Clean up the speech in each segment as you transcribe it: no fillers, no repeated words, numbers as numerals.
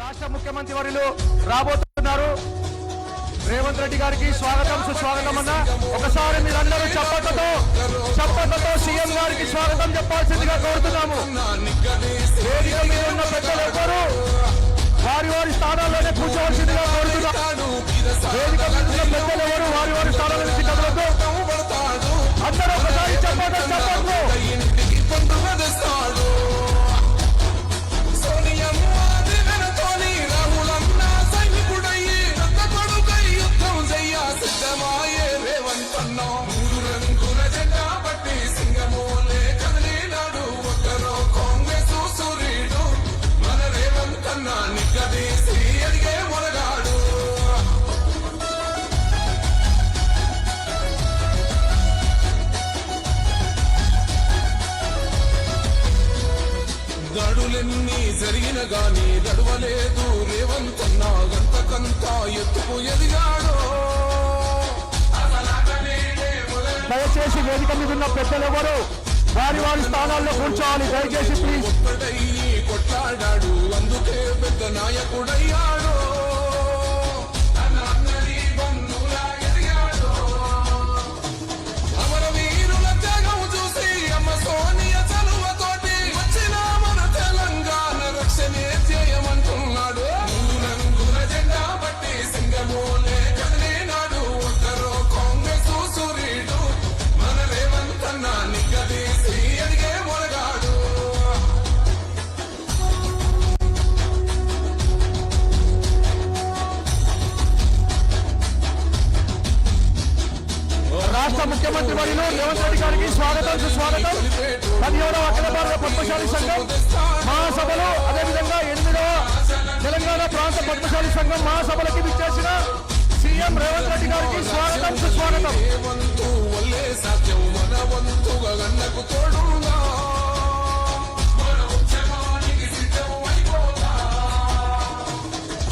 రాష్ట్ర ముఖ్యమంత్రి వర్యులు రాబోతున్నారు. రేవంత్ రెడ్డి గారికి స్వాగతం సుస్వాగతం అన్న. ఒకసారి మీరందరూ చప్పట్లతో సీఎం గారికి స్వాగతం చెప్పాల్సిందిగా కోరుతున్నాము. వేదిక మీద ఉన్న పెద్దలు ఎవ్వరూ వారి వారి స్థానాల్లోనే కూర్చోవలసిందిగా కోరుతున్నాము. వేదిక మీద ఉన్న పెద్దలు ఎవరు వారి వారి స్థానాల నుంచి కదలొద్దు. అందరూ ఒకసారి చప్పట్లు. గడులెన్ని జరిగిన గాని గడవలేదు రేవంతన్న గంతకంతా ఎత్తుకు ఎదిగాడు. దయచేసి వేదిక మీద ఉన్న పెద్దలెవరు వారి వారి స్థానాల్లో కూర్చోవాలి. దయచేసి ప్లీజ్. ఒక్కడయ్యి కొట్లాడాడు అందుకే పెద్ద నాయకుడయ్యాడు. అమరవీరుల త్యాగం చూసి అమ్మ సోనియ చలువతోటి వచ్చిన మన తెలంగాణ రక్షణే చేయమంటున్నాడు. రంగుల జెండా బట్టి సింగమోలే కదిలినాడు. ఒక్కరో కాంగ్రెస్ సూర్యుడు మన రేవంతన్న నిగ్గదీసి అడిగే మొరగాడు. రాష్ట్ర ముఖ్యమంత్రి వర్యులు రేవంత్ రెడ్డి గారికి స్వాగతం సుస్వాగతం. 17వ అఖిల భారత పద్మశాలి సంఘం మహాసభలు, అదేవిధంగా 8వ తెలంగాణ ప్రాంత పద్మశాలి సంఘం మహాసభలకి విచ్చేసిన సీఎం రేవంత్ రెడ్డి గారికి స్వాగతం సుస్వాగతం. సాధ్యం మన వంతుగా గన్నకు తోడుగా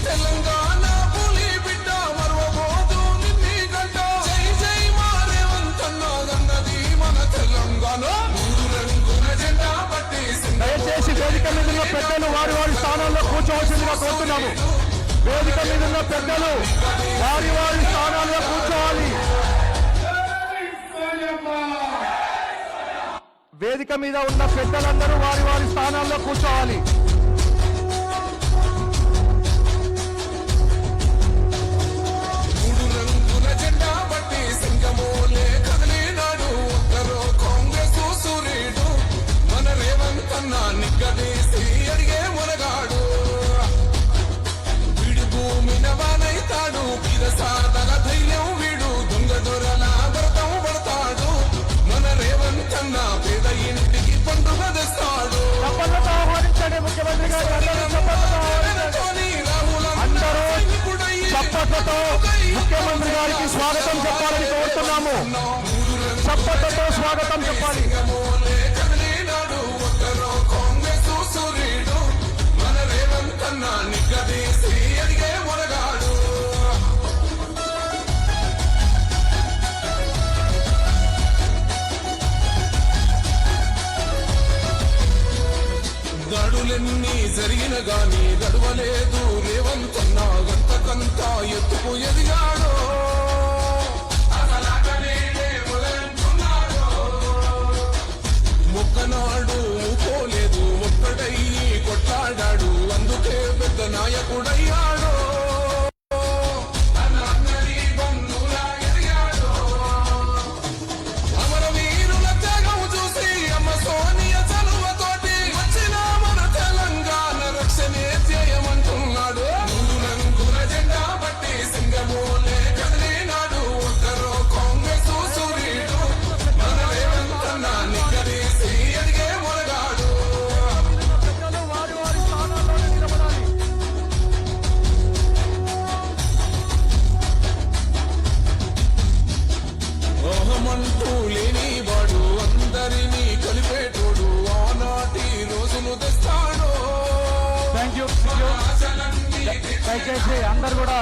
తెలంగాణ పులి బిడ్డ మరవబోదు నిన్ని గడ్డ. జై జై మా రేవంతన్న గన్నది మన తెలంగాణ. మూడు రంగుల జెండా బట్టి దయచేసి వేదిక మీద ఉన్న పెద్దలు వారి వారి స్థానాల్లో కూర్చోవలసిందిగా కోరుతున్నాము. వేదిక మీద ఉన్న పెద్దలు వారి వారి స్థానాల్లో కూర్చోవాలి. వేదిక మీద ఉన్న పెద్దలందరూ వారి వారి స్థానాల్లో కూర్చోవాలి. మూడు రంగుల జెండా బట్టి సింగమోలే కదిలినాడు. ఒక్కరో కాంగ్రెస్ సూర్యుడు మన రేవంతన్న నిగ్గదీసి అడిగే మొరగాడు. వీడు భూమిన వానైతాడు సాధన ధైర్యం వీడు దొంగ దొరల వ్రతం పడతాడు. మన రేవంతన్న పేద ఇంటికి పండుగ తెస్తాడు. చప్పట్లతో ఆహ్వానించండి ముఖ్యమంత్రి గారు. అందరూ చప్పట్లతో ముఖ్యమంత్రి గారికి స్వాగతం చెప్పాలని కోరుతున్నాము. చప్పట్లతో స్వాగతం చెప్పాలి. ఒక్కరో కాంగ్రెస్ సూర్యుడు మన రేవంతన్న నిగ్గదీసి అడిగే మొరగాడు. గడులెన్ని జరిగిన గాని గడవలేదు రేవంతన్న గంతకంతా ఎత్తుకు ఎదిగాడు. మొక్కనాడు పోలేదు ఒక్కడయ్యి కొట్లాడాడు అందుకే పెద్ద నాయకుడయ్యాడు. అమరవీరుల త్యాగం చూసి అమ్మ సోనియ చలువతోటి వచ్చిన మన తెలంగాణ రక్షణే చేయమంటున్నాడు. రంగుల జెండా బట్టి సింగమోలే కదిలినాడు. ఒక్కరో కాంగ్రెస్ సూర్యుడు మన రేవంతన్న నిగ్గదీసి అడిగే మొరగాడు. వారి వారి స్థానాల్లోనే నిలబడాలి. ఓహమంటూ లేని వాడు అందరినీ కలిపేటోడు ఆనాటి రోజులు తెస్తాడు. Thank you. దయచేసి అందరు కూడా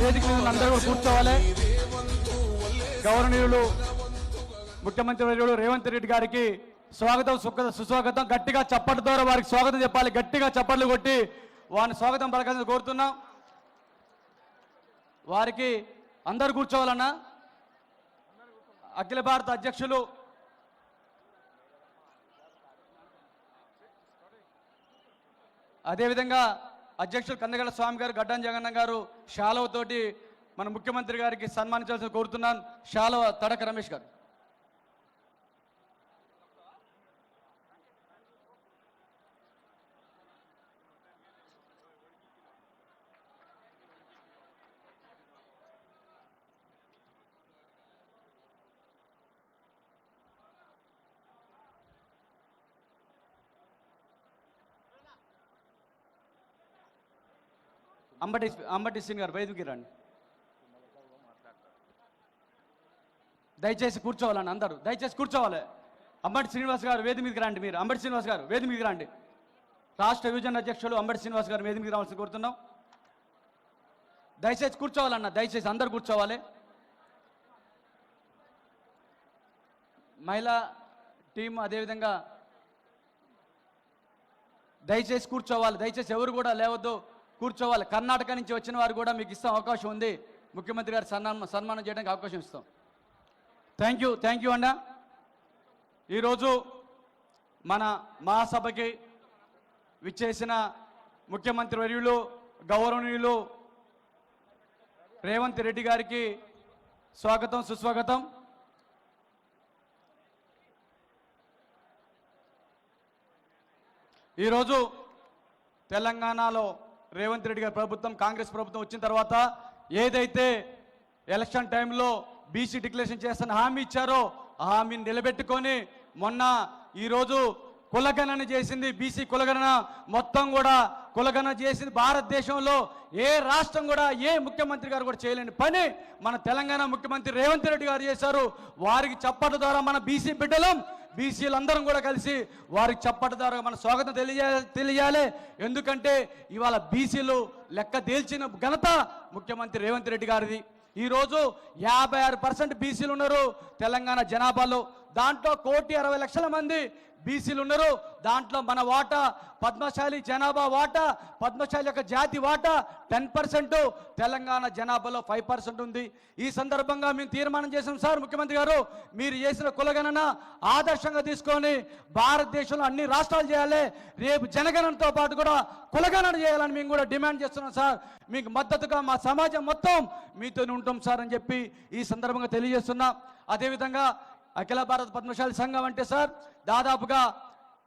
వేదిక మీద అందరూ కూడా కూర్చోవాలి. గౌరవనీయులు ముఖ్యమంత్రి వర్యులు రేవంత్ రెడ్డి గారికి స్వాగతం సుస్వాగతం. గట్టిగా చప్పట్ల ద్వారా వారికి స్వాగతం చెప్పాలి. గట్టిగా చప్పట్లు కొట్టి వారిని స్వాగతం పలకాలని కోరుతున్నాం. వారికి అందరు కూర్చోవాలన్నా. అఖిల భారత అధ్యక్షులు అదేవిధంగా అధ్యక్షులు కందగల స్వామి గారు, గడ్డం జగన్న గారు శాలువతోటి మన ముఖ్యమంత్రి గారికి సన్మానించాల్సిన కోరుతున్నాను. శాలువ తడక రమేష్ గారు. అంబటి సింగ్ గారు వేదికకి రండి. దయచేసి కూర్చోవాలండి అందరూ, దయచేసి కూర్చోవాలి. అంబటి శ్రీనివాస్ గారు వేదిక మీదకి రండి. మీరు అంబటి శ్రీనివాస్ గారు వేదిక మీదకి రండి. రాష్ట్ర విభజన అధ్యక్షులు అంబటి శ్రీనివాస్ గారు వేదిక మీదకి రావాల్సి కోరుతున్నాం. దయచేసి కూర్చోవాలన్న, దయచేసి అందరు కూర్చోవాలి. మహిళా టీం అదేవిధంగా దయచేసి కూర్చోవాలి. దయచేసి ఎవరు కూడా లేవద్దు, కూర్చోవాలి. కర్ణాటక నుంచి వచ్చిన వారు కూడా మీకు ఇస్తాం అవకాశం ఉంది. ముఖ్యమంత్రి గారు సన్మానం చేయడానికి అవకాశం ఇస్తాం. థ్యాంక్ యూ అన్న. ఈరోజు మన మహాసభకి విచ్చేసిన ముఖ్యమంత్రి వర్యులు గౌరవనీయులు రేవంత్ రెడ్డి గారికి స్వాగతం సుస్వాగతం. ఈరోజు తెలంగాణలో రేవంత్ రెడ్డి గారి ప్రభుత్వం, కాంగ్రెస్ ప్రభుత్వం వచ్చిన తర్వాత ఏదైతే ఎలక్షన్ టైంలో బీసీ డిక్లరేషన్ చేస్తున్న హామీ ఇచ్చారో ఆ హామీని నిలబెట్టుకొని మొన్న ఈరోజు కులగణన చేసింది. బీసీ కులగణన మొత్తం కూడా కులగణన చేసింది. భారతదేశంలో ఏ రాష్ట్రం కూడా ఏ ముఖ్యమంత్రి గారు కూడా చేయలేని పని మన తెలంగాణ ముఖ్యమంత్రి రేవంత్ రెడ్డి గారు చేశారు. వారికి చప్పట్ల ద్వారా మన బీసీ బిడ్డలం, బీసీలందరం కూడా కలిసి వారికి చప్పట్ల ద్వారా మన స్వాగతం తెలియాలి. ఎందుకంటే ఇవాళ బీసీలు లెక్క తేల్చిన ఘనత ముఖ్యమంత్రి రేవంత్ రెడ్డి గారిది. ఈరోజు 56% బీసీలు ఉన్నారు తెలంగాణ జనాభాలో. దాంట్లో 1,60,00,000 మంది బీసీలు ఉన్నారు. దాంట్లో మన వాటా పద్మశాలి జనాభా వాటా, పద్మశాలి యొక్క జాతి వాటా 10%, తెలంగాణ జనాభాలో 5% ఉంది. ఈ సందర్భంగా మేము తీర్మానం చేసాం సార్ ముఖ్యమంత్రి గారు, మీరు చేసిన కులగణన ఆదర్శంగా తీసుకొని భారతదేశంలో అన్ని రాష్ట్రాలు చేయాలి. రేపు జనగణనతో పాటు కూడా కులగణన చేయాలని మేము కూడా డిమాండ్ చేస్తున్నాం సార్. మీకు మద్దతుగా మా సమాజం మొత్తం మీతో ఉంటాం సార్ అని చెప్పి ఈ సందర్భంగా తెలియజేస్తున్నాం. అదేవిధంగా అఖిల భారత పద్మశాలి సంఘం అంటే సార్ దాదాపుగా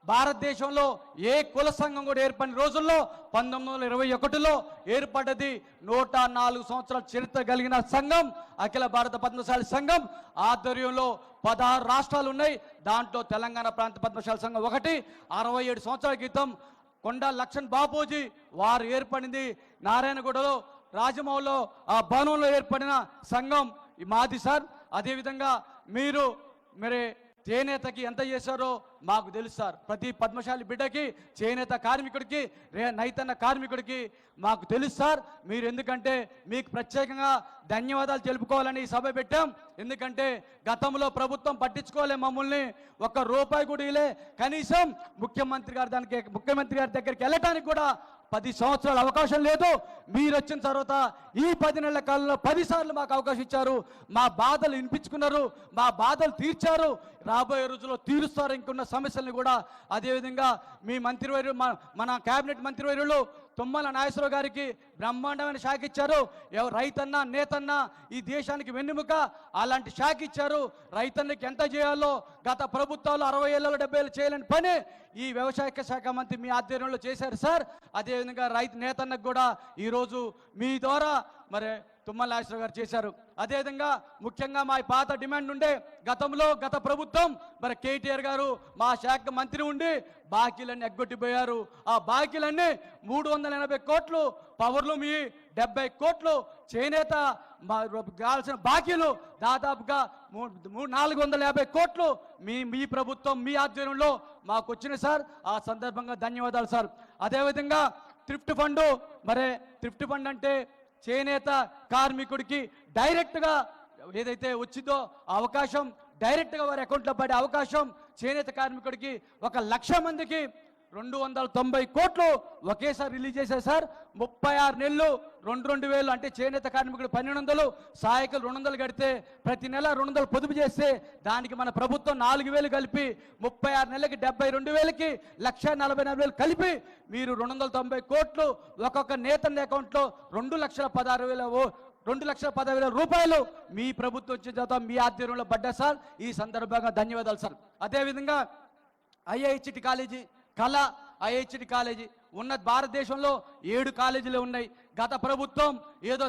భారతదేశంలో ఏ కుల సంఘం కూడా ఏర్పడిన రోజుల్లో 1921లో ఏర్పడ్డది. 104 సంవత్సరాల చరిత్ర కలిగిన సంఘం అఖిల భారత పద్మశాలి సంఘం. ఆధ్వర్యంలో 16 రాష్ట్రాలు ఉన్నాయి. దాంట్లో తెలంగాణ ప్రాంత పద్మశాలి సంఘం ఒకటి. 67 సంవత్సరాల క్రితం కొండా లక్ష్మణ్ బాపూజీ వారు ఏర్పడింది నారాయణగూడలో రాజమౌళిలో ఆ భవనంలో ఏర్పడిన సంఘం మాది సార్. అదేవిధంగా మీరు చేనేతకి ఎంత చేశారో మాకు తెలుసు సార్. ప్రతి పద్మశాలి బిడ్డకి, చేనేత కార్మికుడికి, నైతన్న కార్మికుడికి మాకు తెలుసు సార్. మీరు ఎందుకంటే మీకు ప్రత్యేకంగా ధన్యవాదాలు తెలుపుకోవాలని ఈ సభ పెట్టాం. ఎందుకంటే గతంలో ప్రభుత్వం పట్టించుకోలే మమ్మల్ని, ఒక్క రూపాయి కూడా ఇలే. కనీసం ముఖ్యమంత్రి గారి దగ్గరికి వెళ్ళటానికి కూడా 10 సంవత్సరాల అవకాశం లేదు. మీరు వచ్చిన తర్వాత ఈ 10 నెలల కాలంలో 10 సార్లు మాకు అవకాశం ఇచ్చారు. మా బాధలు వినిపించుకున్నారు, మా బాధలు తీర్చారు. రాబోయే రోజుల్లో తీరుస్తారు ఇంకున్న సమస్యలను కూడా. అదేవిధంగా మీ మంత్రివర్యులు, మన కేబినెట్ మంత్రివర్యులు తుమ్మల నాగేశ్వరరావు గారికి బ్రహ్మాండమైన శాఖ ఇచ్చారు. రైతన్న నేతన్న ఈ దేశానికి వెన్నెముక, అలాంటి శాఖ ఇచ్చారు. రైతన్నకి ఎంత చేయాలో గత ప్రభుత్వాలు 60 ఏళ్ళలో 70 ఏళ్ళు చేయలేని పని ఈ వ్యవసాయ శాఖ మంత్రి మీ ఆధ్వర్యంలో చేశారు సార్. అదేవిధంగా రైతు నేతన్నకు కూడా ఈరోజు మీ ద్వారా తుమ్మల నాగేశ్వరరావు గారు చేశారు. అదేవిధంగా ముఖ్యంగా మా పాత డిమాండ్ ఉండే గతంలో గత ప్రభుత్వం కేటీఆర్ గారు మా శాఖ మంత్రి ఉండి బాకీలన్నీ ఎగ్గొట్టిపోయారు. ఆ బాకీలన్నీ 380 కోట్లు, పవర్లు మీ 70 కోట్లు, చేనేత కావాల్సిన బాకీలు దాదాపుగా 450 కోట్లు మీ ప్రభుత్వం మీ ఆధ్వర్యంలో మాకు వచ్చినాయి సార్. ఆ సందర్భంగా ధన్యవాదాలు సార్. అదేవిధంగా థ్రిఫ్ట్ ఫండ్, థ్రిఫ్ట్ ఫండ్ అంటే చేనేత కార్మికుడికి డైరెక్ట్గా ఏదైతే వచ్చిందో అవకాశం డైరెక్ట్గా వారి అకౌంట్లో పడే అవకాశం చేనేత కార్మికుడికి 1,00,000 మందికి 290 కోట్లు ఒకేసారి రిలీజ్ చేశారు సార్. 36 నెలలు 2,000 అంటే చేనేత కార్మికుడు 1,200, సహాయకులు 200 కడితే ప్రతి నెల 200 పొదుపు చేస్తే దానికి మన ప్రభుత్వం 4,000 కలిపి 36 నెలలకి 72,000కి 1,44,000 కలిపి మీరు 290 కోట్లు ఒక్కొక్క నేతన్న అకౌంట్లో 2,16,000 రూపాయలు మీ ప్రభుత్వం వచ్చిన తర్వాత మీ ఆధ్వర్యంలో పడ్డా సార్. ఈ సందర్భంగా ధన్యవాదాలు సార్. అదేవిధంగా ఐఐహెచ్టి కాలేజీ, కళ ఐఐహెచ్టి కాలేజీ ఉన్న భారతదేశంలో 7 కాలేజీలు ఉన్నాయి. గత ప్రభుత్వం ఏదో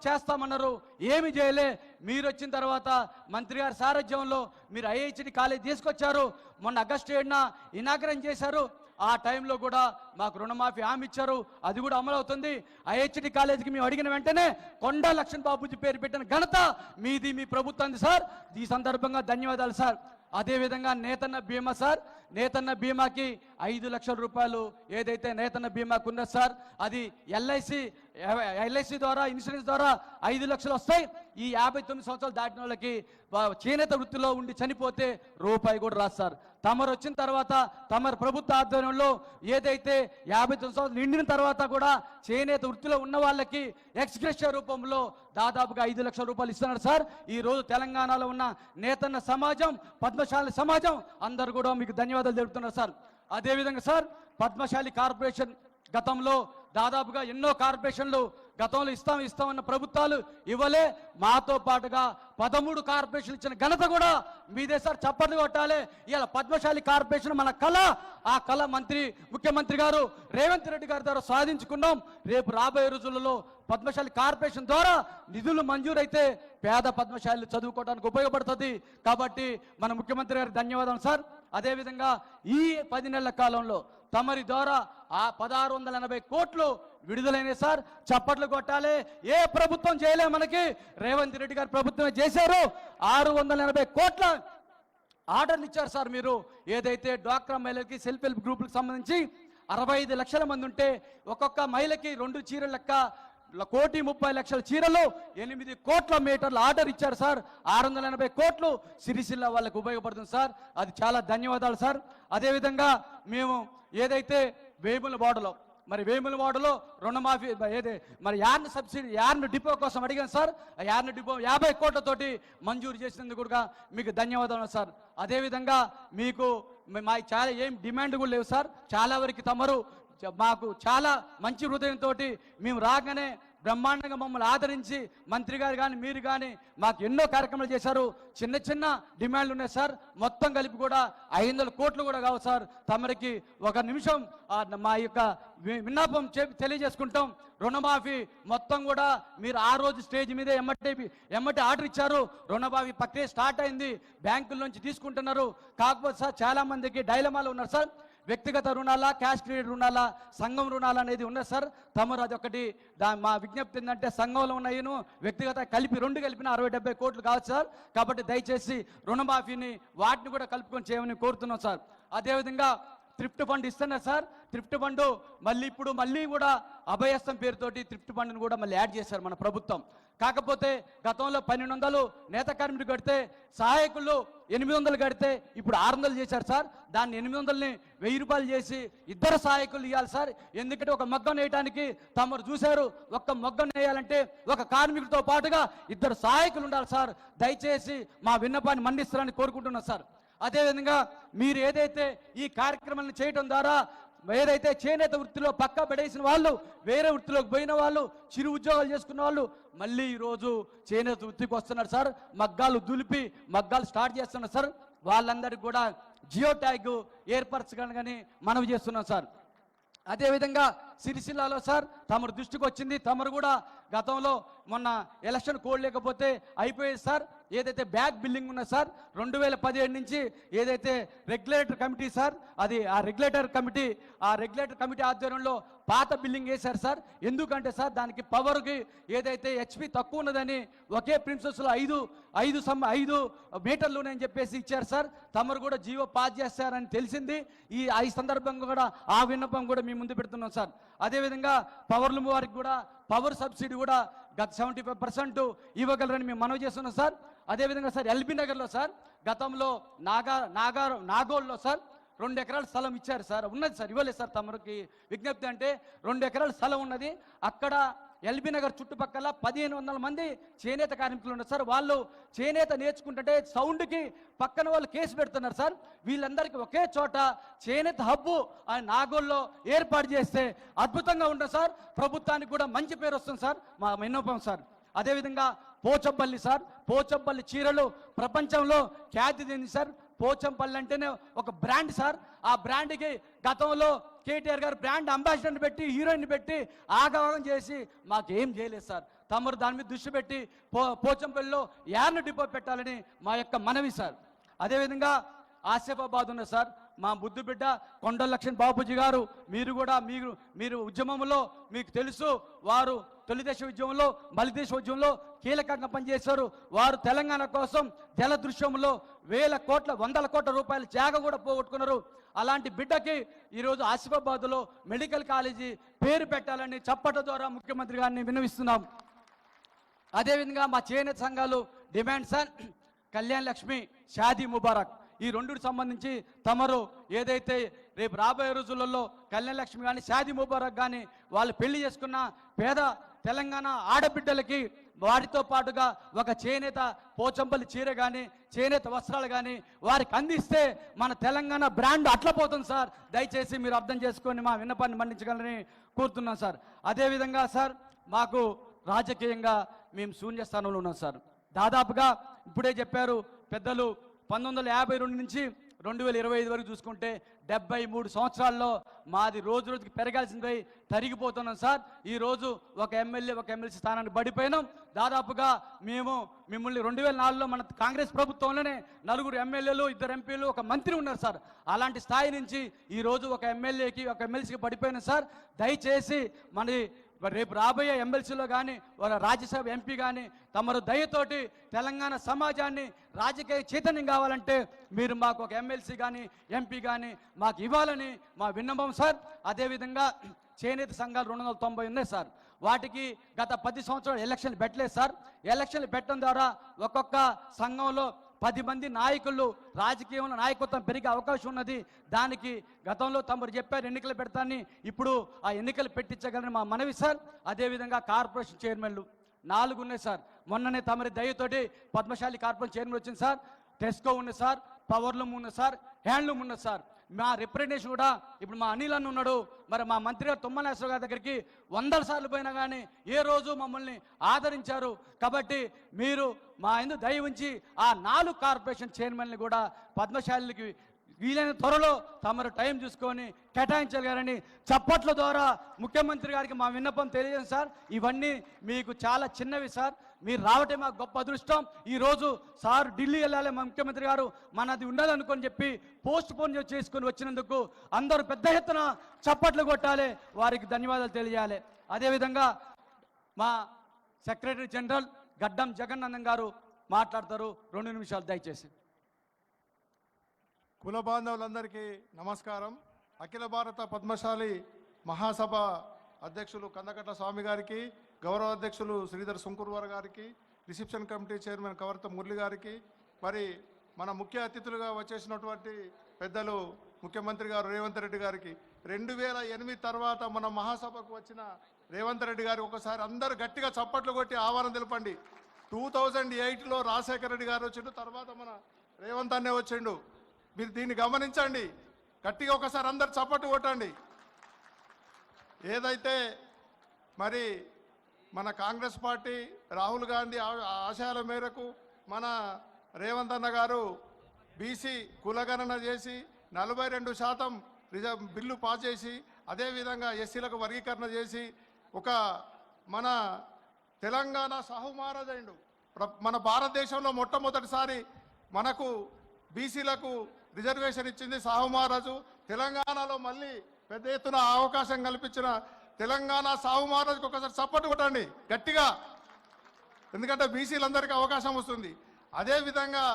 చేస్తామన్నారు, ఏమి చేయలే. మీరు వచ్చిన తర్వాత మంత్రి గారి సారథ్యంలో మీరు ఐఐహెచ్టి కాలేజీ తీసుకొచ్చారు. మొన్న ఆగస్టు 7న ఇనాగ్రేషన్ చేశారు. ఆ టైంలో కూడా మాకు రుణమాఫీ హామీ ఇచ్చారు, అది కూడా అమలు అవుతుంది. ఐహెచ్టి కాలేజీకి మేము అడిగిన వెంటనే కొండా లక్ష్మణ్ బాబుజీ పేరు పెట్టిన ఘనత మీది, మీ ప్రభుత్వం సార్. ఈ సందర్భంగా ధన్యవాదాలు సార్. అదేవిధంగా నేతన్న బీమా సార్, నేతన్న బీమాకి 5 లక్షల రూపాయలు ఏదైతే నేతన్న బీమాకు ఉన్నది సార్, అది ఎల్ఐసి ద్వారా ఇన్సూరెన్స్ ద్వారా 5 లక్షలు వస్తాయి. ఈ 59 సంవత్సరాలు దాటిన వాళ్ళకి చేనేత వృత్తిలో ఉండి చనిపోతే రూపాయి కూడా రాదు సార్. తమరు వచ్చిన తర్వాత తమరు ప్రభుత్వ ఆధ్వర్యంలో ఏదైతే 59 సంవత్సరాలు నిండిన తర్వాత కూడా చేనేత వృత్తిలో ఉన్న వాళ్ళకి ఎక్స్గ్రెషియా రూపంలో దాదాపుగా 5 లక్షల రూపాయలు ఇస్తున్నారు సార్. ఈ రోజు తెలంగాణలో ఉన్న నేతన్న సమాజం, పద్మశాలి సమాజం అందరూ కూడా మీకు ధన్యవాదాలు తెలుపుతున్నారు సార్. అదేవిధంగా సార్ పద్మశాలి కార్పొరేషన్ గతంలో దాదాపుగా ఎన్నో కార్పొరేషన్లు గతంలో ఇస్తామన్న ప్రభుత్వాలు ఇవ్వలే. మాతో పాటుగా 13 కార్పొరేషన్లు ఇచ్చిన ఘనత కూడా మీదే సార్. చప్పట్లు కొట్టాలి. ఇవాళ పద్మశాలి కార్పొరేషన్ మన కళ. ఆ కళ ముఖ్యమంత్రి గారు రేవంత్ రెడ్డి గారి ద్వారా సాధించుకున్నాం. రేపు రాబోయే రోజులలో పద్మశాలి కార్పొరేషన్ ద్వారా నిధులు మంజూరైతే పేద పద్మశాలి చదువుకోవడానికి ఉపయోగపడుతుంది. కాబట్టి మన ముఖ్యమంత్రి గారికి ధన్యవాదాలు సార్. అదేవిధంగా ఈ 10 నెలల కాలంలో తమరి ద్వారా ఆ 1,680 కోట్లు విడుదలైనవి సార్. చప్పట్లు కొట్టాలి. ఏ ప్రభుత్వం చేయలే, మనకి రేవంత్ రెడ్డి గారు ప్రభుత్వమే చేశారు. 680 కోట్ల ఆర్డర్లు ఇచ్చారు సార్. మీరు ఏదైతే డ్వాక్రా మహిళలకి సెల్ఫ్ హెల్ప్ గ్రూపులకు సంబంధించి 65 లక్షల మంది ఉంటే ఒక్కొక్క మహిళకి 2 చీరల లెక్క 1,30,00,000 చీరలు 8 కోట్ల మీటర్ల ఆర్డర్ ఇచ్చారు సార్. 680 కోట్లు సిరిసిల్ల వాళ్ళకు ఉపయోగపడుతుంది సార్. అది చాలా ధన్యవాదాలు సార్. అదేవిధంగా మేము ఏదైతే వేములవాడలో రుణమాఫీ మరి యార్న్ సబ్సిడీ యార్న్ డిపో కోసం అడిగాను సార్. ఆ యార్న్ డిపో 50 కోట్లతోటి మంజూరు చేసినందుకు కూడా మీకు ధన్యవాదాలు సార్. అదేవిధంగా మీకు మా చాలా ఏం డిమాండ్ కూడా లేవు సార్. చాలా వరకు తమరు మాకు చాలా మంచి హృదయంతో మేము రాగానే బ్రహ్మాండంగా మమ్మల్ని ఆదరించి మంత్రి గారు కానీ మీరు కానీ మాకు ఎన్నో కార్యక్రమాలు చేశారు. చిన్న చిన్న డిమాండ్లు ఉన్నాయి సార్. మొత్తం కలిపి కూడా 500 కోట్లు కూడా కావు సార్. తమరికి ఒక నిమిషం మా యొక్క విన్నపం తెలియజేసుకుంటాం. రుణమాఫీ మొత్తం కూడా మీరు ఆ రోజు స్టేజ్ మీదే ఎమ్మటి ఆర్డర్ ఇచ్చారు. రుణమాఫీ ప్రక్రియ స్టార్ట్ అయింది. బ్యాంకుల నుంచి తీసుకుంటున్నారు. కాకపోతే సార్ చాలా మందికి డైలమాలు ఉన్నారు సార్. వ్యక్తిగత రుణాలా, క్యాష్ క్రెడిట్ రుణాలా, సంఘం రుణాలు అనేది ఉన్నది సార్. తమరు అది ఒకటి మా విజ్ఞప్తి ఏంటంటే సంఘంలో ఉన్నాయిను వ్యక్తిగత కలిపి 2 కలిపిన 60-70 కోట్లు కావచ్చు సార్. కాబట్టి దయచేసి రుణమాఫీని వాటిని కూడా కలుపుకొని చేయమని కోరుతున్నాం సార్. అదేవిధంగా థ్రిఫ్ట్ ఫండ్ ఇస్తున్నారు సార్. థ్రిఫ్ట్ ఫండ్ మళ్ళీ కూడా అభయస్థం పేరుతోటి థ్రిఫ్ట్ ఫండ్ని కూడా మళ్ళీ యాడ్ చేశారు మన ప్రభుత్వం. కాకపోతే గతంలో 1,200 నేత కార్మికులు కడితే సహాయకులు 800 కడితే ఇప్పుడు 600 చేశారు సార్. దాన్ని 800ని 1000 రూపాయలు చేసి 2 సహాయకులు ఇవ్వాలి సార్. ఎందుకంటే ఒక మొగ్గం వేయడానికి తమరు చూశారు. ఒక్క మొగ్గం వేయాలంటే ఒక కార్మికుడితో పాటుగా 2 సహాయకులు ఉండాలి సార్. దయచేసి మా విన్నపాన్ని మన్నిస్తారని కోరుకుంటున్నాం సార్. అదేవిధంగా మీరు ఏదైతే ఈ కార్యక్రమాలను చేయడం ద్వారా ఏదైతే చేనేత వృత్తిలో పక్కా పడేసిన వాళ్ళు, వేరే వృత్తిలోకి పోయిన వాళ్ళు, చిరు ఉద్యోగాలు చేసుకున్న వాళ్ళు మళ్ళీ ఈరోజు చేనేత వృత్తికి వస్తున్నారు సార్. మగ్గాలు దులిపి మగ్గాలు స్టార్ట్ చేస్తున్నారు సార్. వాళ్ళందరికీ కూడా జియో ట్యాగ్ ఏర్పరచగలని మనవి చేస్తున్నాం సార్. అదేవిధంగా సిరిసిల్లాలో సార్ తమరు దృష్టికి వచ్చింది. తమరు కూడా గతంలో మొన్న ఎలక్షన్ కోడ్ లేకపోతే అయిపోయేది సార్. ఏదైతే బ్యాక్ బిల్లింగ్ ఉన్నది సార్ 2017 నుంచి ఏదైతే రెగ్యులేటర్ కమిటీ సార్, అది ఆ రెగ్యులేటర్ కమిటీ ఆధ్వర్యంలో పాత బిల్లింగ్ వేశారు సార్. ఎందుకంటే సార్ దానికి పవర్కి ఏదైతే హెచ్పి తక్కువ ఉన్నదని ఒకే ప్రిన్సెస్లో 5 మీటర్లు ఉన్నాయని చెప్పేసి ఇచ్చారు సార్. తమరు కూడా జీవో పాస్ చేస్తారని తెలిసింది. ఈ సందర్భంగా కూడా ఆ విన్నపం కూడా మేము ముందు పెడుతున్నాం సార్. అదేవిధంగా పవర్ లూమ్ వారికి కూడా పవర్ సబ్సిడీ కూడా గత 75% ఇవ్వగలరని మేము మనవి చేస్తున్నాం సార్. అదేవిధంగా సార్ ఎల్బీ నగర్లో సార్ గతంలో నాగోల్లో సార్ 2 ఎకరాల స్థలం ఇచ్చారు సార్, ఉన్నది సార్, ఇవ్వలేదు సార్. తమరికి విజ్ఞప్తి అంటే 2 ఎకరాల స్థలం ఉన్నది. అక్కడ ఎల్బీ నగర్ చుట్టుపక్కల 1500 మంది చేనేత కార్మికులు ఉన్నారు సార్. వాళ్ళు చేనేత నేర్చుకుంటుంటే సౌండ్కి పక్కన వాళ్ళు కేసు పెడుతున్నారు సార్. వీళ్ళందరికీ ఒకే చోట చేనేత హబ్బు అని నాగోల్లో ఏర్పాటు చేస్తే అద్భుతంగా ఉంటుంది సార్. ప్రభుత్వానికి కూడా మంచి పేరు వస్తుంది సార్, మా విన్నపం సార్. అదేవిధంగా పోచంపల్లి సార్, పోచంపల్లి చీరలు ప్రపంచంలో ఖ్యాతి చెంది సార్. పోచంపల్లి అంటేనే ఒక బ్రాండ్ సార్. ఆ బ్రాండ్కి గతంలో కేటీఆర్ గారు బ్రాండ్ అంబాసిడర్ని పెట్టి హీరోయిన్ పెట్టి ఆగమనం చేసి మాకేం చేయలేదు సార్. తమరు దాని మీద దృష్టి పెట్టి పోచంపల్లిలో యార్న్ డిపో పెట్టాలని మా యొక్క మనవి సార్. అదేవిధంగా ఆసిఫాబాద్ ఉన్న సార్, మా బుద్ధు బిడ్డ కొండల లక్ష్మణ్ బాబుజీ గారు, మీరు ఉద్యమంలో మీకు తెలుసు, వారు తొలిదేశ ఉద్యమంలో మలిదేశ ఉద్యమంలో కీలకంగా పనిచేశారు. వారు తెలంగాణ కోసం జల దృశ్యంలో 100 కోట్ల రూపాయల త్యాగం కూడా పోగొట్టుకున్నారు. అలాంటి బిడ్డకి ఈరోజు ఆసిఫాబాద్లో మెడికల్ కాలేజీ పేరు పెట్టాలని చప్పట్ల ద్వారా ముఖ్యమంత్రి గారిని విన్నవిస్తున్నాం. అదేవిధంగా మా చేనేత సంఘాలు డిమాండ్ సార్, కళ్యాణ్ లక్ష్మి, షాదీ ముబారక్, ఈ రెండుకి సంబంధించి తమరు ఏదైతే రేపు రాబోయే రోజులలో కళ్యాణ లక్ష్మి కానీ షాదీ ముబారక్ కానీ వాళ్ళు పెళ్లి చేసుకున్న పేద తెలంగాణ ఆడబిడ్డలకి వాటితో పాటుగా ఒక చేనేత పోచంపల్లి చీర కానీ చేనేత వస్త్రాలు కానీ వారికి అందిస్తే మన తెలంగాణ బ్రాండ్ అట్లపోతుంది సార్. దయచేసి మీరు అర్థం చేసుకొని మా విన్నపాన్ని మన్నించగలని కోరుతున్నాం సార్. అదేవిధంగా సార్, మాకు రాజకీయంగా మేము శూన్య స్థానంలో ఉన్నాం సార్. దాదాపుగా ఇప్పుడే చెప్పారు పెద్దలు, 1952 నుంచి 2025 వరకు చూసుకుంటే 73 సంవత్సరాల్లో మాది రోజు రోజుకి పెరగాల్సింది తరిగిపోతున్నాం సార్. ఈరోజు ఒక ఎమ్మెల్యే ఒక ఎమ్మెల్సీ స్థానాన్ని పడిపోయినాం. దాదాపుగా మేము మిమ్మల్ని 2004లో మన కాంగ్రెస్ ప్రభుత్వంలోనే 4 ఎమ్మెల్యేలు 2 ఎంపీలు 1 మంత్రి ఉన్నారు సార్. అలాంటి స్థాయి నుంచి ఈరోజు ఒక ఎమ్మెల్యేకి ఒక ఎమ్మెల్సీకి పడిపోయినాం సార్. దయచేసి రేపు రాబోయే ఎమ్మెల్సీలో కానీ రాజ్యసభ ఎంపీ కానీ తమరు దయతోటి తెలంగాణ సమాజాన్ని రాజకీయ చైతన్యం కావాలంటే మీరు మాకు ఒక ఎమ్మెల్సీ కానీ ఎంపీ కానీ మాకు ఇవ్వాలని మా విన్నపం సార్. అదేవిధంగా చేనేత సంఘాలు 290 ఉన్నాయి సార్. వాటికి గత 10 సంవత్సరాలు ఎలక్షన్లు పెట్టలేదు సార్. ఎలక్షన్లు పెట్టడం ద్వారా ఒక్కొక్క సంఘంలో 10 మంది నాయకులు రాజకీయంలో నాయకత్వం పెరిగే అవకాశం ఉన్నది. దానికి గతంలో తమరు చెప్పారు ఎన్నికలు పెడతానని, ఇప్పుడు ఆ ఎన్నికలు పెట్టించగలని మా మనవి సార్. అదేవిధంగా కార్పొరేషన్ చైర్మన్లు 4 ఉన్నాయి సార్. మొన్ననే తమరి దయతోటి పద్మశాలి కార్పొరేషన్ చైర్మన్ వచ్చింది సార్. టెస్కో ఉంది సార్, పవర్లూమ్ ఉంది సార్, హ్యాండ్లూమ్ ఉన్నది సార్. మా రిప్రజెంటేషన్ కూడా ఇప్పుడు మా అనిల్ అన్న ఉన్నాడు. మరి మా మంత్రి గారు తుమ్మనేశ్వర గారి దగ్గరికి 100 సార్లు పోయినా కానీ ఏ రోజు మమ్మల్ని ఆదరించారు. కాబట్టి మీరు మా ఇందు దయ ఉంచి ఆ 4 కార్పొరేషన్ చైర్మన్ని కూడా పద్మశాలికి వీలైన త్వరలో తమరు టైం చూసుకొని కేటాయించగలరని చప్పట్ల ద్వారా ముఖ్యమంత్రి గారికి మా విన్నపం తెలియజేయండి సార్. ఇవన్నీ మీకు చాలా చిన్నవి సార్. మీరు రావటం మాకు గొప్ప అదృష్టం. ఈరోజు సార్ ఢిల్లీ వెళ్ళాలి మా ముఖ్యమంత్రి గారు, మనది ఉండాలనుకొని చెప్పి పోస్ట్ పోన్ చేసుకొని వచ్చినందుకు అందరూ పెద్ద ఎత్తున చప్పట్లు కొట్టాలి, వారికి ధన్యవాదాలు తెలియాలి. అదేవిధంగా మా సెక్రటరీ జనరల్ గడ్డం జగన్నాథం గారు మాట్లాడతారు. 2 నిమిషాలు దయచేసి. కుల బాంధవులందరికీ నమస్కారం. అఖిల భారత పద్మశాలి మహాసభ అధ్యక్షులు కందకట్ల స్వామి గారికి, గౌరవ అధ్యక్షులు శ్రీధర్ సుంకుర్వర్ గారికి, రిసెప్షన్ కమిటీ చైర్మన్ కవర్త మురళి గారికి, మరి మన ముఖ్య అతిథులుగా వచ్చేసినటువంటి పెద్దలు ముఖ్యమంత్రి గారు రేవంత్ రెడ్డి గారికి, 2008 తర్వాత మన మహాసభకు వచ్చిన రేవంత్ రెడ్డి గారికి ఒకసారి అందరూ గట్టిగా చప్పట్లు కొట్టి ఆహ్వానం తెలపండి. 2008లో రాజశేఖర రెడ్డి గారు వచ్చిండు, తర్వాత మన రేవంత్ అన్నే వచ్చిండు. మీరు దీన్ని గమనించండి, గట్టిగా ఒకసారి అందరు చప్పట్లు కొట్టండి. ఏదైతే మరి మన కాంగ్రెస్ పార్టీ రాహుల్ గాంధీ ఆశయాల మేరకు మన రేవంత్ అన్న గారు బీసీ కులగణన చేసి 42% బిల్లు పాస్ చేసి, అదేవిధంగా ఎస్సీలకు వర్గీకరణ చేసి ఒక మన తెలంగాణ సాహుమారజైండు. మన భారతదేశంలో మొట్టమొదటిసారి మనకు బీసీలకు రిజర్వేషన్ ఇచ్చింది సాహుమహారాజు. తెలంగాణలో మళ్ళీ పెద్ద ఎత్తున అవకాశం కల్పించిన తెలంగాణ సాహుమహారాజుకు ఒకసారి సపోర్ట్ కొట్టండి గట్టిగా, ఎందుకంటే బీసీలందరికీ అవకాశం వస్తుంది. అదేవిధంగా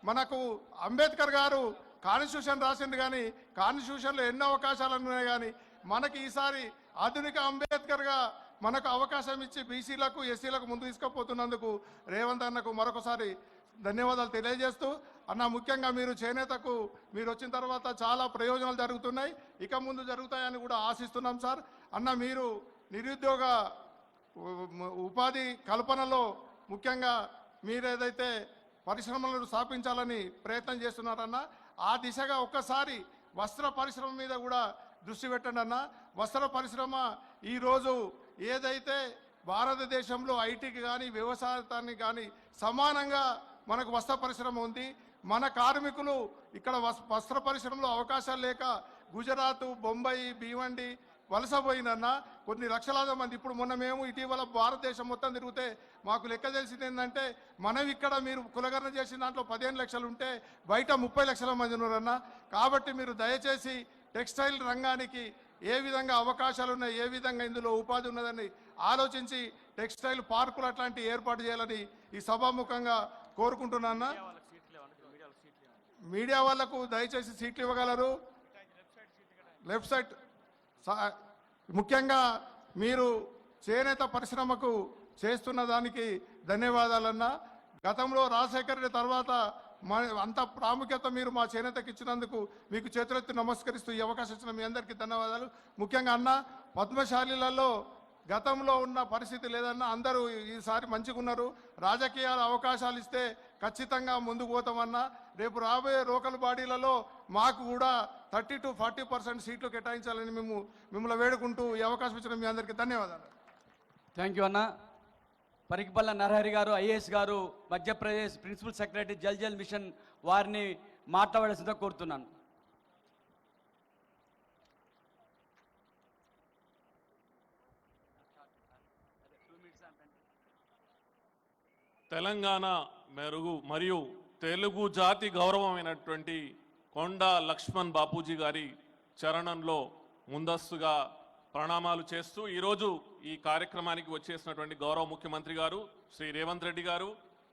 మనకు అంబేద్కర్ గారు కాన్స్టిట్యూషన్ రాసిండు, కానీ కాన్స్టిట్యూషన్లో ఎన్నో అవకాశాలు ఉన్నాయి, కానీ మనకి ఈసారి ఆధునిక అంబేద్కర్గా మనకు అవకాశం ఇచ్చి బీసీలకు ఎస్సీలకు ముందు తీసుకుపోతున్నందుకు రేవంత్ అన్నకు మరొకసారి ధన్యవాదాలు తెలియజేస్తూ అన్న ముఖ్యంగా మీరు చేనేతకు మీరు వచ్చిన తర్వాత చాలా ప్రయోజనాలు జరుగుతున్నాయి, ఇక ముందు జరుగుతాయని కూడా ఆశిస్తున్నాం సార్. అన్న మీరు నిరుద్యోగ ఉపాధి కల్పనలో ముఖ్యంగా మీరు ఏదైతే పరిశ్రమలను స్థాపించాలని ప్రయత్నం చేస్తున్నారన్న ఆ దిశగా ఒక్కసారి వస్త్ర పరిశ్రమ మీద కూడా దృష్టి పెట్టండి అన్న. వస్త్ర పరిశ్రమ ఈరోజు ఏదైతే భారతదేశంలో ఐటీకి కానీ వ్యవసాయానికి కానీ సమానంగా మనకు వస్త్ర పరిశ్రమ ఉంది. మన కార్మికులు ఇక్కడ వస్త్ర పరిశ్రమలో అవకాశాలు లేక గుజరాత్, బొంబాయి, భీవండి వలసపోయిందన్న కొన్ని లక్షలాది మంది. ఇప్పుడు మొన్న మేము ఇటీవల భారతదేశం మొత్తం తిరిగితే మాకు లెక్క తెలిసింది ఏంటంటే మనం ఇక్కడ మీరు కులగరణ చేసిన దాంట్లో 15 లక్షలు ఉంటే బయట 30 లక్షల మంది ఉన్నారన్న. కాబట్టి మీరు దయచేసి టెక్స్టైల్ రంగానికి ఏ విధంగా అవకాశాలు ఉన్నాయి, ఏ విధంగా ఇందులో ఉపాధి ఉన్నదని ఆలోచించి టెక్స్టైల్ పార్కులు అట్లాంటివి ఏర్పాటు చేయాలని ఈ సభాముఖంగా కోరుకుంటున్నా. మీడియా వాళ్లకు దయచేసి సీట్లు ఇవ్వగలరు. లెఫ్ట్ సైడ్ ముఖ్యంగా మీరు చేనేత పరిశ్రమకు చేస్తున్న దానికి ధన్యవాదాలన్నా. గతంలో రాజశేఖర్ రెడ్డి తర్వాత అంత ప్రాముఖ్యత మీరు మా చేనేతకి ఇచ్చినందుకు మీకు చేతులెత్తి నమస్కరిస్తూ ఈ అవకాశం ఇచ్చిన మీ అందరికీ ధన్యవాదాలు. ముఖ్యంగా అన్న పద్మశాలీలలో గతంలో ఉన్న పరిస్థితి లేదన్నా, అందరూ ఈసారి మంచిగా ఉన్నారు. రాజకీయాల అవకాశాలు ఇస్తే ఖచ్చితంగా ముందుకు పోతామన్నా. రేపు రాబోయే లోకల్ బాడీలలో మాకు కూడా 30 to 40% సీట్లు కేటాయించాలని మిమ్మల్ని వేడుకుంటూ ఈ అవకాశం ఇచ్చిన మీ అందరికీ ధన్యవాదాలు. థ్యాంక్ యూ అన్న. పరికిపల్ల నరహరి గారు ఐఏఎస్ గారు Madhya Pradesh principal secretary Jal Jal mission వారిని మాట్లాడాల్సిందిగా కోరుతున్నాను. తెలంగాణ మెరుగు మరియు తెలుగు జాతి గౌరవమైనటువంటి కొండ లక్ష్మణ్ బాపూజీ గారి చరణంలో ముందస్తుగా ప్రణామాలు చేస్తూ ఈరోజు ఈ కార్యక్రమానికి వచ్చేసినటువంటి గౌరవ ముఖ్యమంత్రి గారు శ్రీ రేవంత్ రెడ్డి గారు,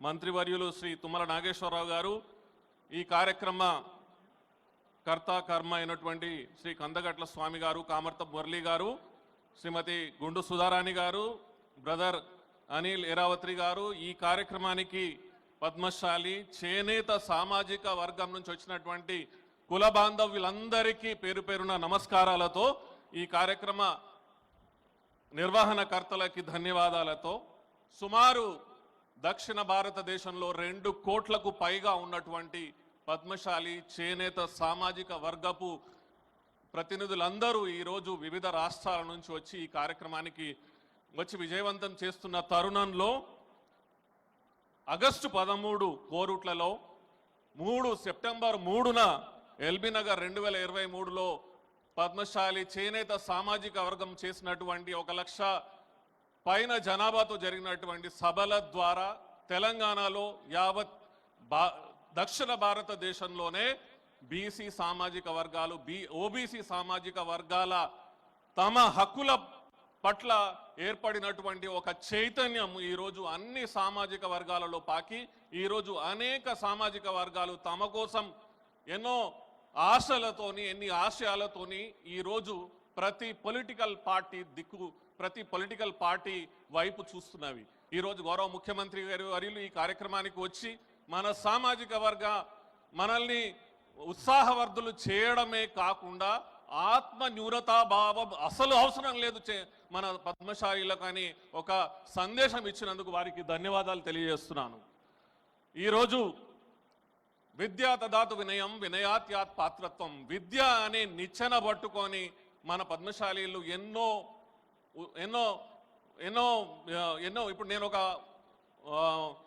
మంత్రివర్యులు శ్రీ తుమ్మల నాగేశ్వరరావు గారు, ఈ కార్యక్రమ కర్త కర్మ అయినటువంటి శ్రీ కందగట్ల స్వామి గారు, కామర్త మురళి గారు, శ్రీమతి గుండు సుధారాణి గారు, బ్రదర్ అనిల్ ఎరావత్రి గారు, ఈ కార్యక్రమానికి పద్మశాలి చేనేత సామాజిక వర్గం నుంచి వచ్చినటువంటి కుల బాంధవ్యులందరికీ పేరు పేరున నమస్కారాలతో, ఈ కార్యక్రమ నిర్వహణకర్తలకి ధన్యవాదాలతో, సుమారు దక్షిణ భారతదేశంలో 2 కోట్లకు పైగా ఉన్నటువంటి పద్మశాలి చేనేత సామాజిక వర్గపు ప్రతినిధులందరూ ఈరోజు వివిధ రాష్ట్రాల నుంచి వచ్చి ఈ కార్యక్రమానికి వచ్చి విజయవంతం చేస్తున్న తరుణంలో ఆగస్టు 13 కోరుట్లలో, 3 సెప్టెంబర్ 3న ఎల్బీ నగర్ 2023లో పద్మశాలి చేనేత సామాజిక వర్గం చేసినటువంటి 1 లక్ష పైన జనాభాతో జరిగినటువంటి సభల ద్వారా తెలంగాణలో యావత్ దక్షిణ భారతదేశంలోనే బీసీ సామాజిక వర్గాలు, ఓబీసీ సామాజిక వర్గాల తమ హక్కుల పట్ల ఏర్పడినటువంటి ఒక చైతన్యం ఈరోజు అన్ని సామాజిక వర్గాలలో పాకి ఈరోజు అనేక సామాజిక వర్గాలు తమ కోసం ఎన్నో ఆశలతోని, ఎన్ని ఆశయాలతోని ఈరోజు ప్రతి పొలిటికల్ పార్టీ వైపు చూస్తున్నవి. ఈరోజు గౌరవ ముఖ్యమంత్రి గారు వర్యులు ఈ కార్యక్రమానికి వచ్చి మన సామాజిక వర్గ మనల్ని ఉత్సాహవర్ధులు చేయడమే కాకుండా ఆత్మ న్యూనతాభావం అసలు అవసరం లేదు మన పద్మశాలీలకు అని ఒక సందేశం ఇచ్చినందుకు వారికి ధన్యవాదాలు తెలియజేస్తున్నాను. ఈరోజు విద్యా తదాతు వినయం వినయాత్యాత్ పాత్రత్వం, విద్య అనే నిచ్చెన పట్టుకొని మన పద్మశాలీలు ఎన్నో ఎన్నో ఎన్నో ఎన్నో ఇప్పుడు నేను ఒక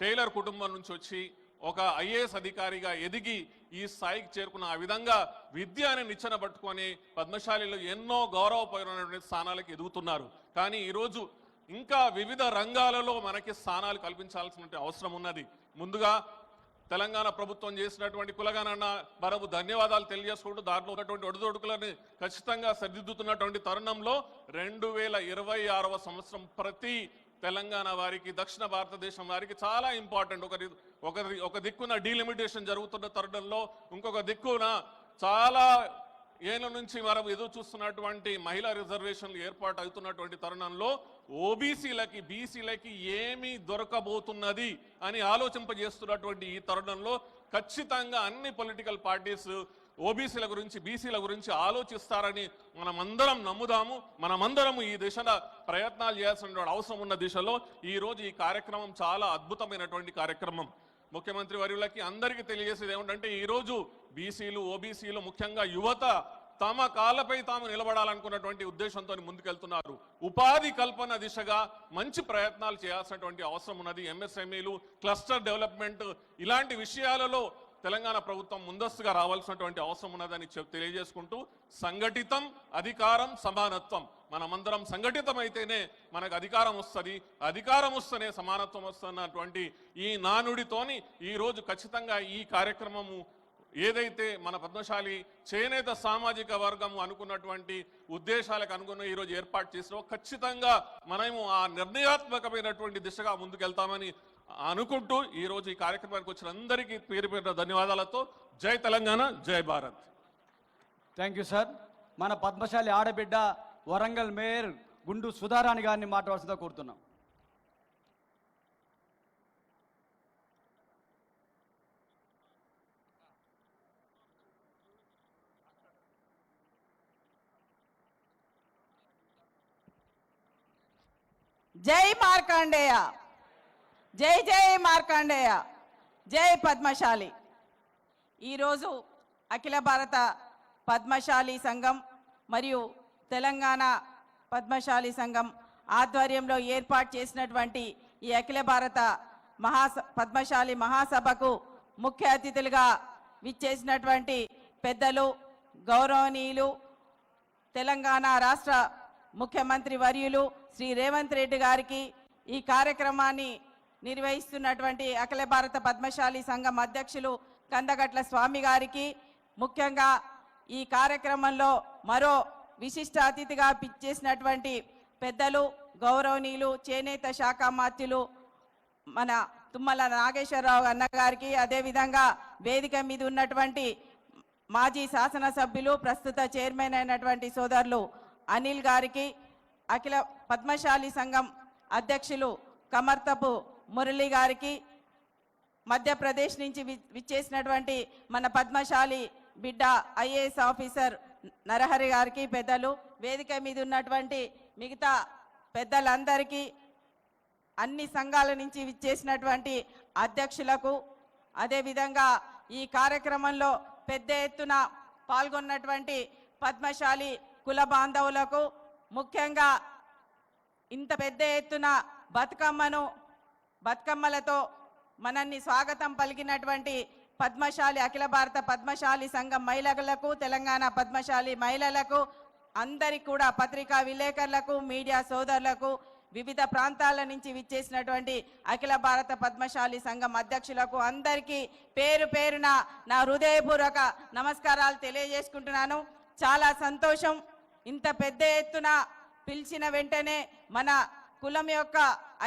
టైలర్ కుటుంబం నుంచి వచ్చి ఒక ఐఏఎస్ అధికారిగా ఎదిగి ఈ స్థాయికి చేరుకున్న ఆ విధంగా విద్య అనే నిచ్చెన పట్టుకొని పద్మశాలీలు ఎన్నో గౌరవపరమైనటువంటి స్థానాలకు ఎదుగుతున్నారు. కానీ ఈరోజు ఇంకా వివిధ రంగాలలో మనకి స్థానాలు కల్పించాల్సిన అవసరం ఉన్నది. ముందుగా తెలంగాణ ప్రభుత్వం చేసినటువంటి కులగణన మనము ధన్యవాదాలు తెలియజేసుకుంటూ దాంట్లో ఉన్నటువంటి ఒడిదొడుకులని ఖచ్చితంగా సరిదిద్దుతున్నటువంటి తరుణంలో 2026వ సంవత్సరం ప్రతి తెలంగాణ వారికి, దక్షిణ భారతదేశం వారికి చాలా ఇంపార్టెంట్. ఒక దిక్కున డీలిమిటేషన్ జరుగుతున్న తరుణంలో ఇంకొక దిక్కున చాలా ఏళ్ళ నుంచి మనం ఎదురు చూస్తున్నటువంటి మహిళా రిజర్వేషన్లు ఏర్పాటు అవుతున్నటువంటి తరుణంలో ఓబీసీలకి బీసీలకి ఏమి దొరకబోతున్నది అని ఆలోచింపజేస్తున్నటువంటి ఈ తరుణంలో ఖచ్చితంగా అన్ని పొలిటికల్ పార్టీస్ ఓబీసీల గురించి బీసీల గురించి ఆలోచిస్తారని మనమందరం నమ్ముదాము. మనమందరం ఈ దిశలో ప్రయత్నాలు చేయాల్సిన అవసరం ఉన్న దిశలో ఈ రోజు ఈ కార్యక్రమం చాలా అద్భుతమైనటువంటి కార్యక్రమం. ముఖ్యమంత్రి వర్యులకి అందరికీ తెలియజేసేది ఏమిటంటే ఈరోజు బీసీలు ఓబీసీలు ముఖ్యంగా యువత తమ కాళ్ళపై తాము నిలబడాలనుకున్నటువంటి ఉద్దేశంతో ముందుకెళ్తున్నారు. ఉపాధి కల్పన దిశగా మంచి ప్రయత్నాలు చేయాల్సినటువంటి అవసరం ఉన్నది. ఎంఎస్ఎంఈలు, క్లస్టర్ డెవలప్మెంట్ ఇలాంటి విషయాలలో తెలంగాణ ప్రభుత్వం ముందస్తుగా రావాల్సినటువంటి అవసరం ఉన్నదని తెలియజేసుకుంటూ సంఘటితం, అధికారం, సమానత్వం, మనమందరం సంఘటితం అయితేనే మనకు అధికారం వస్తుంది, అధికారం వస్తేనే సమానత్వం వస్తున్నటువంటి ఈ నానుడితోని ఈరోజు ఖచ్చితంగా ఈ కార్యక్రమము ఏదైతే మన పద్మశాలి చేనేత సామాజిక వర్గము అనుకున్నటువంటి ఉద్దేశాలకు అనుగుణ ఈరోజు ఏర్పాటు చేసినా ఖచ్చితంగా మనము ఆ నిర్ణయాత్మకమైనటువంటి దిశగా ముందుకెళ్తామని అనుకుంటూ ఈరోజు ఈ కార్యక్రమానికి వచ్చిన అందరికీ పేరు పేరున ధన్యవాదాలతో జై తెలంగాణ, జై భారత్. Thank you sir. మన పద్మశాలి ఆడబిడ్డ వరంగల్ మేయర్ గుండు సుధారాణి గారిని మాట్లాడాల్సిందిగా కోరుతున్నాం. జై మార్కండేయ, జై జై మార్కండేయ, జై పద్మశాలి. ఈరోజు అఖిల భారత పద్మశాలి సంఘం మరియు తెలంగాణ పద్మశాలి సంఘం ఆధ్వర్యంలో ఏర్పాటు చేసినటువంటి ఈ అఖిల భారత పద్మశాలి మహాసభకు ముఖ్య అతిథులుగా విచ్చేసినటువంటి పెద్దలు, గౌరవనీయులు, తెలంగాణ రాష్ట్ర ముఖ్యమంత్రి వర్యులు శ్రీ రేవంత్ రెడ్డి గారికి, ఈ కార్యక్రమాన్ని నిర్వహిస్తున్నటువంటి అఖిల భారత పద్మశాలి సంఘం అధ్యక్షులు కందగట్ల స్వామి గారికి, ముఖ్యంగా ఈ కార్యక్రమంలో మరో విశిష్ట అతిథిగా పిచ్చేసినటువంటి పెద్దలు, గౌరవనీయులు, చేనేత శాఖ మంత్రులు మన తుమ్మల నాగేశ్వరరావు అన్న గారికి, అదేవిధంగా వేదిక మీద ఉన్నటువంటి మాజీ శాసనసభ్యులు, ప్రస్తుత చైర్మన్ అయినటువంటి సోదరులు అనిల్ గారికి, అఖిల పద్మశాలి సంఘం అధ్యక్షులు కమర్తపు మురళి గారికి, మధ్యప్రదేశ్ నుంచి విచ్చేసినటువంటి మన పద్మశాలి బిడ్డ ఐఏఎస్ ఆఫీసర్ నరహరి గారికి, పెద్దలు, వేదిక మీద ఉన్నటువంటి మిగతా పెద్దలందరికీ, అన్ని సంఘాల నుంచి విచ్చేసినటువంటి అధ్యక్షులకు, అదేవిధంగా ఈ కార్యక్రమంలో పెద్ద ఎత్తున పాల్గొన్నటువంటి పద్మశాలి కుల బాంధవులకు, ముఖ్యంగా ఇంత పెద్ద ఎత్తున బతుకమ్మలతో మనల్ని స్వాగతం పలికినటువంటి పద్మశాలి అఖిల భారత పద్మశాలి సంఘం మహిళలకు, తెలంగాణ పద్మశాలి మహిళలకు, అందరికీ కూడా పత్రికా విలేకరులకు, మీడియా సోదరులకు, వివిధ ప్రాంతాల నుంచి విచ్చేసినటువంటి అఖిల భారత పద్మశాలి సంఘం అధ్యక్షులకు అందరికీ పేరు పేరున నా హృదయపూర్వక నమస్కారాలు తెలియజేసుకుంటున్నాను. చాలా సంతోషం. ఇంత పెద్ద ఎత్తున పిలిచిన వెంటనే మన కులం యొక్క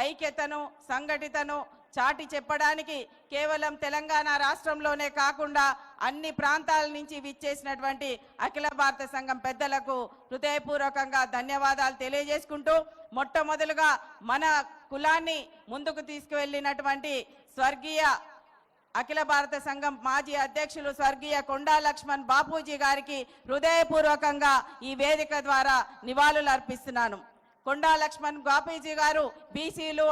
ఐక్యతను, సంఘటితను చాటి చెప్పడానికి కేవలం తెలంగాణ రాష్ట్రంలోనే కాకుండా అన్ని ప్రాంతాల నుంచి విచ్చేసినటువంటి అఖిల భారత సంఘం పెద్దలకు హృదయపూర్వకంగా ధన్యవాదాలు తెలియజేసుకుంటూ, మొట్టమొదలుగా మన కులాన్ని ముందుకు తీసుకువెళ్ళినటువంటి స్వర్గీయ అఖిల భారత సంఘం మాజీ అధ్యక్షులు స్వర్గీయ కొండా లక్ష్మణ్ బాపూజీ గారికి హృదయపూర్వకంగా ఈ వేదిక ద్వారా నివాళులు అర్పిస్తున్నాను. కొండా లక్ష్మణ్ బాపూజీ గారు బీసీలు,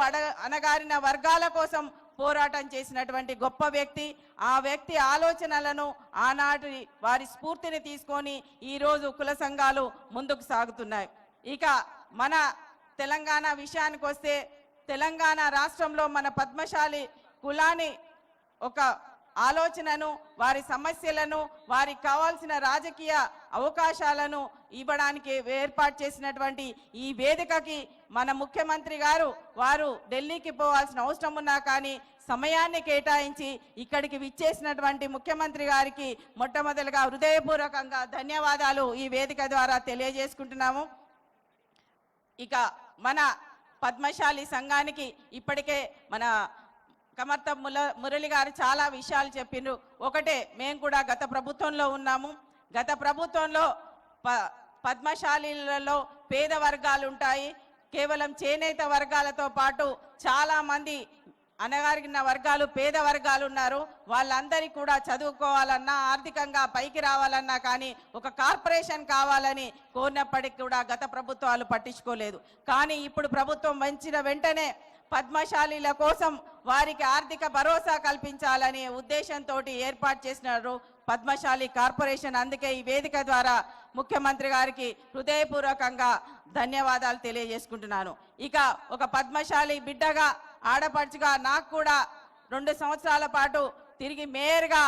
అణగారిన వర్గాల కోసం పోరాటం చేసినటువంటి గొప్ప వ్యక్తి. ఆ వ్యక్తి ఆలోచనలను, ఆనాటి వారి స్ఫూర్తిని తీసుకొని ఈరోజు కుల సంఘాలు ముందుకు సాగుతున్నాయి. ఇక మన తెలంగాణ విషయానికి వస్తే, తెలంగాణ రాష్ట్రంలో మన పద్మశాలి కులాన్ని ఒక ఆలోచనను, వారి సమస్యలను, వారికి కావాల్సిన రాజకీయ అవకాశాలను ఇవ్వడానికి ఏర్పాటు చేసినటువంటి ఈ వేదికకి మన ముఖ్యమంత్రి గారు వారు ఢిల్లీకి పోవాల్సిన అవసరం ఉన్నా కానీ సమయాన్ని కేటాయించి ఇక్కడికి విచ్చేసినటువంటి ముఖ్యమంత్రి గారికి మొట్టమొదటిగా హృదయపూర్వకంగా ధన్యవాదాలు ఈ వేదిక ద్వారా తెలియజేసుకుంటున్నాము. ఇక మన పద్మశాలి సంఘానికి ఇప్పటికే మన కమర్త మురళి గారు చాలా విషయాలు చెప్పిండ్రు. ఒకటే, మేము కూడా గత ప్రభుత్వంలో ఉన్నాము. గత ప్రభుత్వంలో పద్మశాలీలలో పేద వర్గాలు ఉంటాయి. కేవలం చేనేత వర్గాలతో పాటు చాలా మంది అణగారిన వర్గాలు, పేద వర్గాలు ఉన్నారు. వాళ్ళందరికీ కూడా చదువుకోవాలన్నా, ఆర్థికంగా పైకి రావాలన్నా కానీ ఒక కార్పొరేషన్ కావాలని కోరినప్పటికీ కూడా గత ప్రభుత్వాలు పట్టించుకోలేదు. కానీ ఇప్పుడు ప్రభుత్వం వచ్చిన వెంటనే పద్మశాలీల కోసం వారికి ఆర్థిక భరోసా కల్పించాలనే ఉద్దేశంతో ఏర్పాటు చేసినారు పద్మశాలి కార్పొరేషన్. అందుకే ఈ వేదిక ద్వారా ముఖ్యమంత్రి గారికి హృదయపూర్వకంగా ధన్యవాదాలు తెలియజేసుకుంటున్నాను. ఇక ఒక పద్మశాలి బిడ్డగా, ఆడపడుచుగా నాకు కూడా 2 సంవత్సరాల పాటు తిరిగి మేయర్గా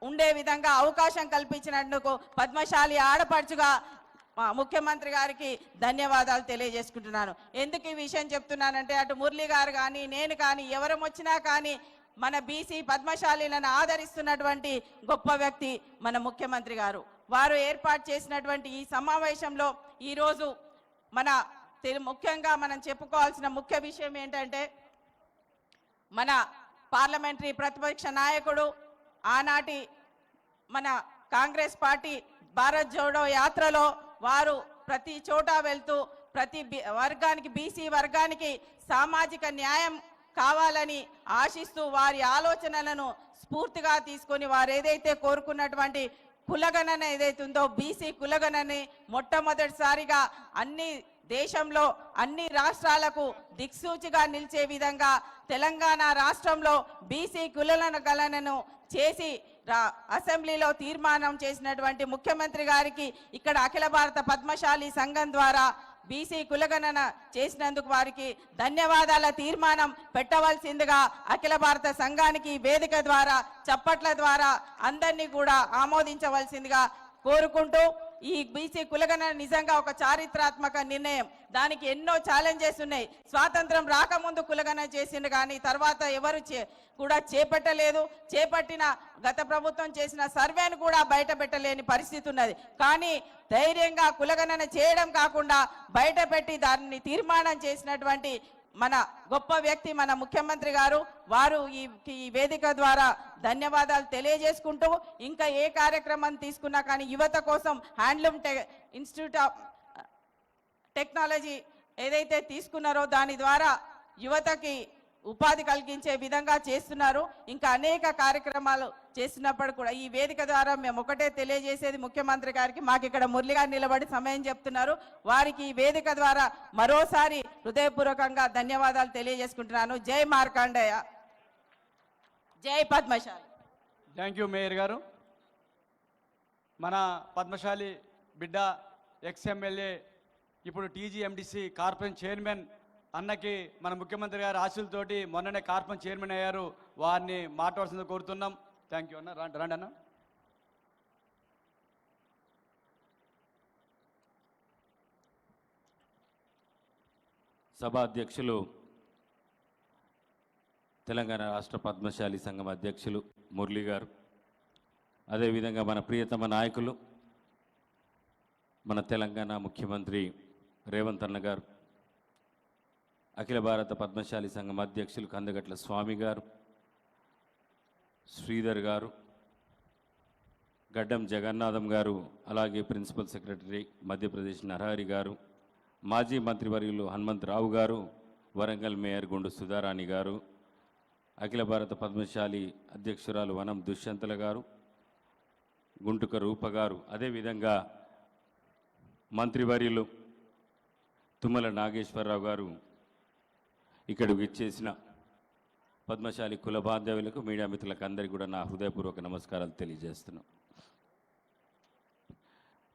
ఉండే విధంగా అవకాశం కల్పించినందుకు పద్మశాలి ఆడపడుచుగా ముఖ్యమంత్రి గారికి ధన్యవాదాలు తెలియజేసుకుంటున్నాను. ఎందుకు ఈ విషయం చెప్తున్నానంటే అటు మురళి గారు కానీ, నేను కానీ, ఎవరం వచ్చినా కానీ మన బీసీ పద్మశాలీలను ఆదరిస్తున్నటువంటి గొప్ప వ్యక్తి మన ముఖ్యమంత్రి గారు. వారు ఏర్పాటు చేసినటువంటి ఈ సమావేశంలో ఈరోజు ముఖ్యంగా మనం చెప్పుకోవాల్సిన ముఖ్య విషయం ఏంటంటే, మన పార్లమెంటరీ ప్రతిపక్ష నాయకుడు, ఆనాటి మన కాంగ్రెస్ పార్టీ భారత్ జోడో యాత్రలో వారు ప్రతి చోట వెళ్తూ ప్రతి వర్గానికి, బీసీ వర్గానికి సామాజిక న్యాయం కావాలని ఆశిస్తూ వారి ఆలోచనలను స్ఫూర్తిగా తీసుకొని వారు ఏదైతే కోరుకున్నటువంటి కులగణన ఏదైతే ఉందో, బీసీ కులగణని మొట్టమొదటిసారిగా దేశంలో అన్ని రాష్ట్రాలకు దిక్సూచిగా నిలిచే విధంగా తెలంగాణ రాష్ట్రంలో బీసీ కులగణనను చేసి అసెంబ్లీలో తీర్మానం చేసినటువంటి ముఖ్యమంత్రి గారికి ఇక్కడ అఖిల భారత పద్మశాలి సంఘం ద్వారా బీసీ కులగణన చేసినందుకు వారికి ధన్యవాదాల తీర్మానం పెట్టవలసిందిగా అఖిల భారత సంఘానికి వేదిక ద్వారా చప్పట్ల ద్వారా అందరినీ కూడా ఆమోదించవలసిందిగా కోరుకుంటూ, ఈ బీసీ కులగణన నిజంగా ఒక చారిత్రాత్మక నిర్ణయం. దానికి ఎన్నో ఛాలెంజెస్ ఉన్నాయి. స్వాతంత్రం రాకముందు కులగణన చేసిండు కానీ తర్వాత ఎవరు కూడా చేపట్టలేదు. చేపట్టిన గత ప్రభుత్వం చేసిన సర్వేను కూడా బయట పెట్టలేని పరిస్థితి ఉన్నది. కానీ ధైర్యంగా కులగణన చేయడం కాకుండా బయట పెట్టి దాన్ని తీర్మానం చేసినటువంటి మన గొప్ప వ్యక్తి మన ముఖ్యమంత్రి గారు. వారు ఈ వేదిక ద్వారా ధన్యవాదాలు తెలియజేసుకుంటూ, ఇంకా ఏ కార్యక్రమం తీసుకున్నా కానీ యువత కోసం హ్యాండ్లూమ్ ఇన్స్టిట్యూట్ ఆఫ్ టెక్నాలజీ ఏదైతే తీసుకున్నారో దాని ద్వారా యువతకి ఉపాధి కలిగించే విధంగా చేస్తున్నారు. ఇంకా అనేక కార్యక్రమాలు చేస్తున్నప్పుడు కూడా ఈ వేదిక ద్వారా మేము ఒకటే తెలియజేసేది ముఖ్యమంత్రి గారికి, మాకు ఇక్కడ మురళి గారు నిలబడి సమయం చెప్తున్నారు, వారికి ఈ వేదిక ద్వారా మరోసారి హృదయపూర్వకంగా ధన్యవాదాలు తెలియజేసుకుంటున్నాను. జై మార్కండేయ, జై పద్మశాలి. థ్యాంక్ యూ మేయర్ గారు. మన పద్మశాలి బిడ్డ ఎక్స్ఎమ్మెల్యే ఇప్పుడు టీజీఎండిసి కార్పొరేషన్ చైర్మన్ అన్నకి మన ముఖ్యమంత్రి గారి ఆశీస్సులతోటి మొన్ననే కార్పొరేషన్ చైర్మన్ అయ్యారు. వారిని మాట్లాడాల్సింది కోరుతున్నాం. థ్యాంక్ యూ అన్న. రండి అన్న. సభ అధ్యక్షులు, తెలంగాణ రాష్ట్ర పద్మశాలి సంఘం అధ్యక్షులు మురళి గారు, అదేవిధంగా మన ప్రియతమ నాయకులు మన తెలంగాణ ముఖ్యమంత్రి రేవంత్ అన్న గారు, అఖిల భారత పద్మశాలి సంఘం అధ్యక్షులు కందగట్ల స్వామి గారు, శ్రీధర్ గారు, గడ్డం జగన్నాథం గారు, అలాగే ప్రిన్సిపల్ సెక్రటరీ మధ్యప్రదేశ్ నరహరి గారు, మాజీ మంత్రివర్యులు హనుమంతరావు గారు, వరంగల్ మేయర్ గుండు సుధారాణి గారు, అఖిల భారత పద్మశాలి అధ్యక్షురాలు వనం దుష్యంతల గారు, గుంటుక రూప గారు, అదేవిధంగా మంత్రివర్యులు తుమ్మల నాగేశ్వరరావు గారు, ఇక్కడికి ఇచ్చేసిన పద్మశాలి కుల బాంధవులకు, మీడియా మిత్రులకు అందరికీ కూడా నా హృదయపూర్వక నమస్కారాలు తెలియజేస్తున్నాం.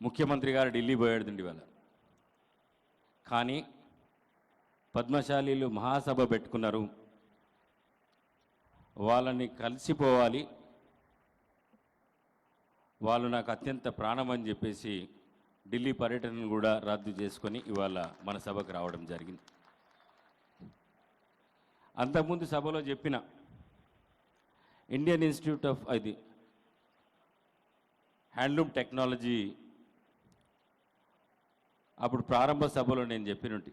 ముఖ్యమంత్రి గారు ఢిల్లీ పోయాడుండి ఇవాళ, కానీ పద్మశాలీలు మహాసభ పెట్టుకున్నారు. వాళ్ళని కలిసిపోవాలి, వాళ్ళు నాకు అత్యంత ప్రాణం అని చెప్పేసి ఢిల్లీ పర్యటనను కూడా రద్దు చేసుకొని ఇవాళ మన సభకు రావడం జరిగింది. అంతకుముందు సభలో చెప్పిన Indian institute of handloom technology అప్పుడు ప్రారంభ సభలో నేను చెప్పినట్టు,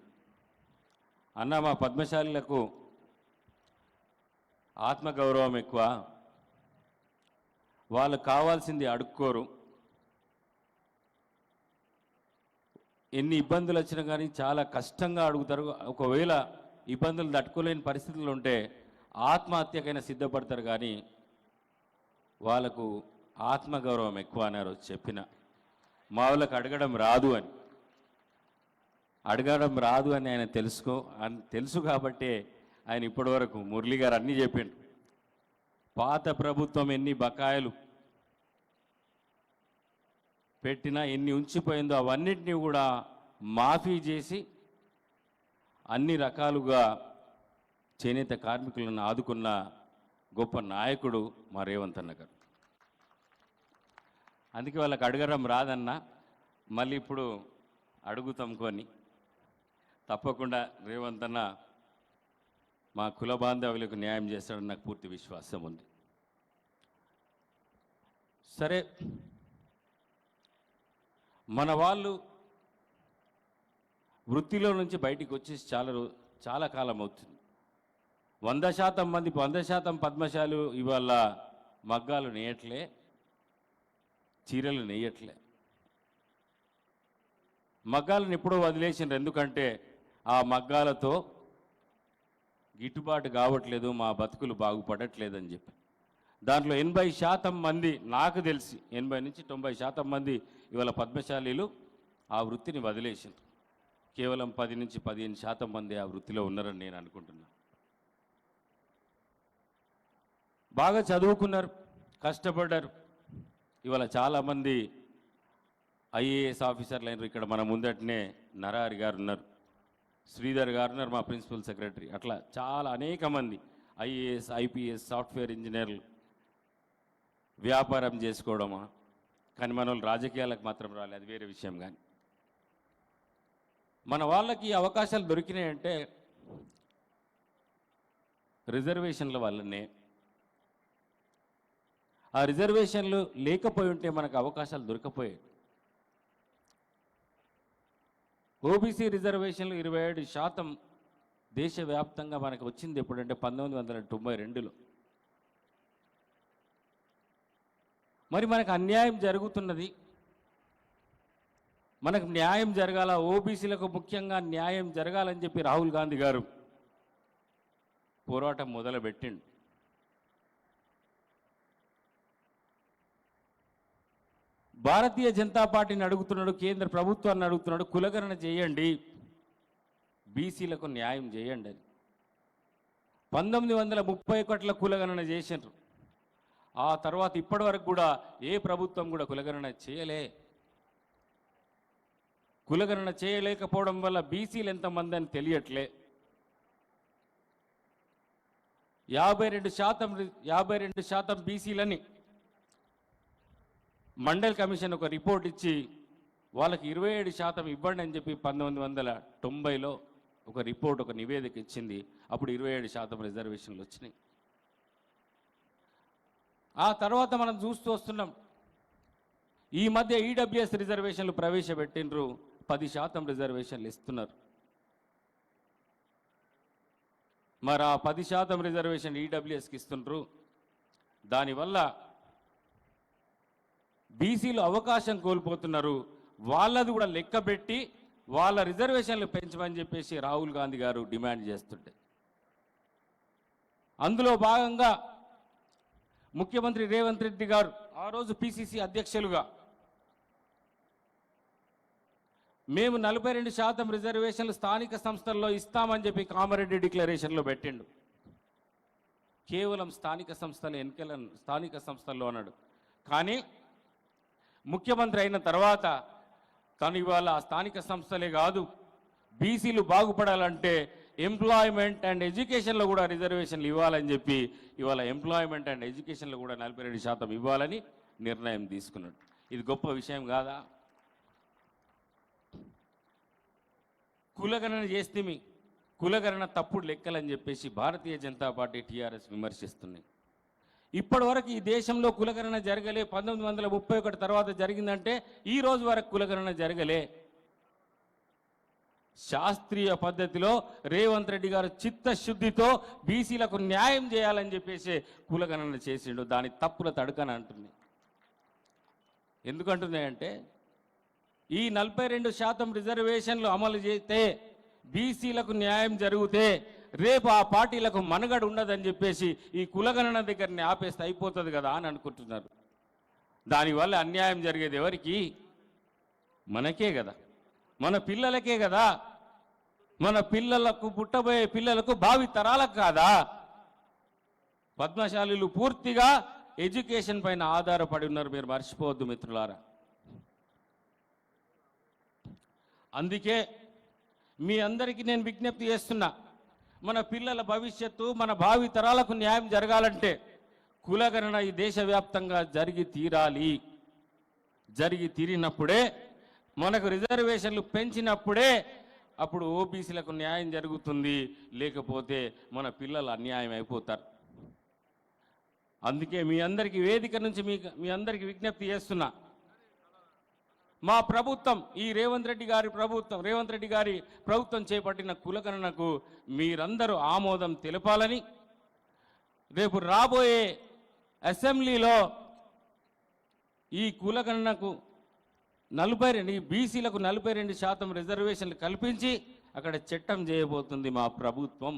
అన్న మా పద్మశాలీలకు ఆత్మగౌరవం ఎక్కువ, వాళ్ళు కావాల్సింది అడుక్కోరు, ఎన్ని ఇబ్బందులు వచ్చినా కానీ చాలా కష్టంగా అడుగుతారు. ఒకవేళ ఇబ్బందులు తట్టుకోలేని పరిస్థితులు ఉంటే ఆత్మహత్యకైనా సిద్ధపడతారు. కానీ వాళ్ళకు ఆత్మగౌరవం ఎక్కువ అన్నారు చెప్పిన మా వాళ్ళకి అడగడం రాదు అని ఆయన తెలుసు కాబట్టే ఆయన ఇప్పటివరకు మురళి గారు అన్నీ చెప్పిండు. పాత ప్రభుత్వం ఎన్ని బకాయిలు పెట్టినా ఎన్ని ఉంచిపోయిందో అవన్నిటినీ కూడా మాఫీ చేసి అన్ని రకాలుగా చేనేత కార్మికులను ఆదుకున్న గొప్ప నాయకుడు మా రేవంత్ అన్న గారు. అందుకే వాళ్ళకి అడగడం రాదన్నా, మళ్ళీ ఇప్పుడు అడుగుతాం కొన్ని. తప్పకుండా రేవంత్ అన్న మా కుల బాంధవులకు న్యాయం చేస్తాడని నాకు పూర్తి విశ్వాసం ఉంది. సరే, మన వాళ్ళు వృత్తిలో నుంచి బయటికి వచ్చి చాలా కాలం అవుతుంది. 100% మంది 100% పద్మశాలు ఇవాళ మగ్గాలు నేయట్లే, చీరలు నేయట్లే. మగ్గాలను ఎప్పుడో వదిలేసిండ్రు. ఎందుకంటే ఆ మగ్గాలతో గిట్టుబాటు కావట్లేదు, మా బతుకులు బాగుపడట్లేదని చెప్పి. దాంట్లో 80% మంది, నాకు తెలిసి 80 నుంచి 90% మంది ఇవాళ పద్మశాలీలు ఆ వృత్తిని వదిలేసిండ్రు. కేవలం 10 నుంచి 15% మంది ఆ వృత్తిలో ఉన్నారని నేను అనుకుంటున్నాను. బాగా చదువుకున్నారు, కష్టపడ్డారు. ఇవాళ చాలామంది ఐఏఎస్ ఆఫీసర్లు అయినారు. ఇక్కడ మన ముందటనే నరహరి గారు ఉన్నారు, శ్రీధర్ గారు ఉన్నారు, మా ప్రిన్సిపల్ సెక్రటరీ. అట్లా చాలా అనేక మంది ఐఏఎస్, ఐపీఎస్, సాఫ్ట్వేర్ ఇంజనీర్లు వ్యాపారం చేసుకోవడమా. కానీ మన వాళ్ళు రాజకీయాలకు మాత్రం రాలేదు, అది వేరే విషయం. కానీ మన వాళ్ళకి అవకాశాలు దొరికినాయంటే రిజర్వేషన్ల వల్లనే. ఆ రిజర్వేషన్లు లేకపోయి ఉంటే మనకు అవకాశాలు దొరకపోయాయి. ఓబీసీ రిజర్వేషన్లు 27% దేశవ్యాప్తంగా మనకు వచ్చింది ఎప్పుడంటే 1992లో. మరి మనకు అన్యాయం జరుగుతున్నది, మనకు న్యాయం జరగాల, ఓబీసీలకు ముఖ్యంగా న్యాయం జరగాలని చెప్పి రాహుల్ గాంధీ గారు పోరాటం మొదలుపెట్టిండు. భారతీయ జనతా పార్టీని అడుగుతున్నాడు, కేంద్ర ప్రభుత్వాన్ని అడుగుతున్నాడు, కులగణన చేయండి, బీసీలకు న్యాయం చేయండి అని. 1931 కులగణన చేసిండ్రు. ఆ తర్వాత ఇప్పటి వరకు కూడా ఏ ప్రభుత్వం కూడా కులగణన చేయలే. కులగణన చేయలేకపోవడం వల్ల బీసీలు ఎంతమంది అని తెలియట్లే. 52% బీసీలని మండల్ కమిషన్ ఒక రిపోర్ట్ ఇచ్చి వాళ్ళకి 27% ఇవ్వండి అని చెప్పి 1990లో ఒక రిపోర్ట్, ఒక నివేదిక ఇచ్చింది. అప్పుడు 27% రిజర్వేషన్లు వచ్చినాయి. ఆ తర్వాత మనం చూస్తూ వస్తున్నాం, ఈ మధ్య ఈడబ్ల్యూఎస్ రిజర్వేషన్లు ప్రవేశపెట్టినరు, 10% రిజర్వేషన్లు ఇస్తున్నారు. మరి ఆ 10% రిజర్వేషన్ ఈడబ్ల్యూఎస్కి ఇస్తుండ్రు. దానివల్ల బీసీలు అవకాశం కోల్పోతున్నారు. వాళ్ళది కూడా లెక్క పెట్టి వాళ్ళ రిజర్వేషన్లు పెంచమని చెప్పేసి రాహుల్ గాంధీ గారు డిమాండ్ చేస్తుంటే, అందులో భాగంగా ముఖ్యమంత్రి రేవంత్ రెడ్డి గారు ఆ రోజు పిసిసి అధ్యక్షులుగా మేము 42% రిజర్వేషన్లు స్థానిక సంస్థల్లో ఇస్తామని చెప్పి కామారెడ్డి డిక్లరేషన్లో పెట్టిండు. కేవలం స్థానిక సంస్థల ఎన్నికలను స్థానిక సంస్థల్లో అన్నాడు. కానీ ముఖ్యమంత్రి అయిన తర్వాత తను ఇవాళ స్థానిక సంస్థలే కాదు, బీసీలు బాగుపడాలంటే ఎంప్లాయ్మెంట్ అండ్ ఎడ్యుకేషన్లో కూడా రిజర్వేషన్లు ఇవ్వాలని చెప్పి ఇవాళ ఎంప్లాయ్మెంట్ అండ్ ఎడ్యుకేషన్లో కూడా 42% ఇవ్వాలని నిర్ణయం తీసుకున్నాడు. ఇది గొప్ప విషయం కాదా? కులగణన చేస్తే కులగణన తప్పుడు లెక్కలని చెప్పేసి భారతీయ జనతా పార్టీ టీఆర్ఎస్ విమర్శిస్తున్నాయి. ఇప్పటి వరకు ఈ దేశంలో కులగణన జరగలే. 1931 తర్వాత జరిగిందంటే ఈ రోజు వరకు కులగణన జరగలే. శాస్త్రీయ పద్ధతిలో రేవంత్ రెడ్డి గారు చిత్తశుద్ధితో బీసీలకు న్యాయం చేయాలని చెప్పేసి కులగణన చేసిండు. దాని తప్పుల తడుకని అంటుంది. ఎందుకంటున్నాయంటే ఈ 42% రిజర్వేషన్లు అమలు చేస్తే బీసీలకు న్యాయం జరిగితే రేపు ఆ పార్టీలకు మనుగడ ఉండదని చెప్పేసి ఈ కులగణన దగ్గరని ఆపేస్తే అయిపోతుంది కదా అని అనుకుంటున్నారు. దానివల్ల అన్యాయం జరిగేది ఎవరికి? మనకే కదా, మన పిల్లలకే కదా, మన పిల్లలకు పుట్టబోయే పిల్లలకు భావి తరాలకు కాదా? పద్మశాలీలు పూర్తిగా ఎడ్యుకేషన్ పైన ఆధారపడి ఉన్నారు, మీరు మర్చిపోవద్దు మిత్రులారా. అందుకే మీ అందరికీ నేను విజ్ఞప్తి చేస్తున్నా, మన పిల్లల భవిష్యత్తు, మన భావి తరాలకు న్యాయం జరగాలంటే కులగణన ఈ దేశవ్యాప్తంగా జరిగి తీరాలి. జరిగి తీరినప్పుడే, మనకు రిజర్వేషన్లు పెంచినప్పుడే అప్పుడు ఓబీసీలకు న్యాయం జరుగుతుంది, లేకపోతే మన పిల్లలు అన్యాయం అయిపోతారు. అందుకే మీ అందరికీ వేదిక నుంచి మీ అందరికీ విజ్ఞప్తి చేస్తున్నా, మా ప్రభుత్వం, ఈ రేవంత్ రెడ్డి గారి ప్రభుత్వం చేపట్టిన కులగణనకు మీరందరూ ఆమోదం తెలపాలని, రేపు రాబోయే అసెంబ్లీలో ఈ కులగణనకు 42 బీసీలకు 42% రిజర్వేషన్లు కల్పించి అక్కడ చట్టం చేయబోతుంది మా ప్రభుత్వం.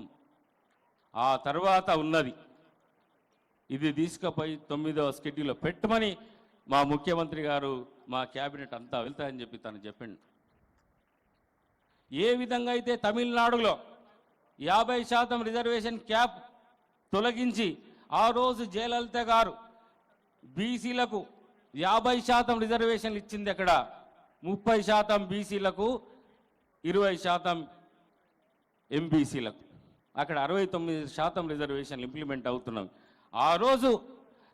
ఆ తర్వాత ఉన్నది ఇది తీసుకుపోయి 9వ షెడ్యూల్లో పెట్టమని మా ముఖ్యమంత్రి గారు, మా క్యాబినెట్ అంతా వెళ్తాయని చెప్పి తను చెప్పిండు. ఏ విధంగా అయితే తమిళనాడులో 50% రిజర్వేషన్ క్యాప్ తొలగించి ఆ రోజు జయలలిత గారు బీసీలకు 50% రిజర్వేషన్లు ఇచ్చింది, అక్కడ 30% బీసీలకు, 20% ఎంబీసీలకు, అక్కడ 69% రిజర్వేషన్లు ఇంప్లిమెంట్ అవుతున్నాం. ఆ రోజు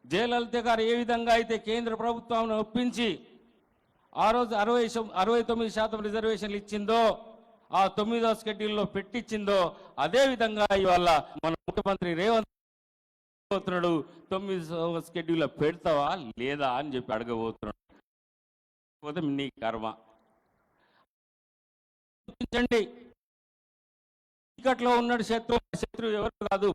జయలలిత గారు ఏ విధంగా అయితే కేంద్ర ప్రభుత్వాన్ని ఒప్పించి ఆ రోజు 69% రిజర్వేషన్లు ఇచ్చిందో, ఆ 9వ షెడ్యూల్లో పెట్టించిందో, అదే విధంగా ఇవాళ మన ముఖ్యమంత్రి రేవంత్ పోతున్నాడు, 9వ షెడ్యూల్లో పెడతావా లేదా అని చెప్పి అడగబోతున్నాడు. పోతే నీ కర్మ. చీకట్లో ఉన్నాడు శత్రువు ఎవరు కాదు.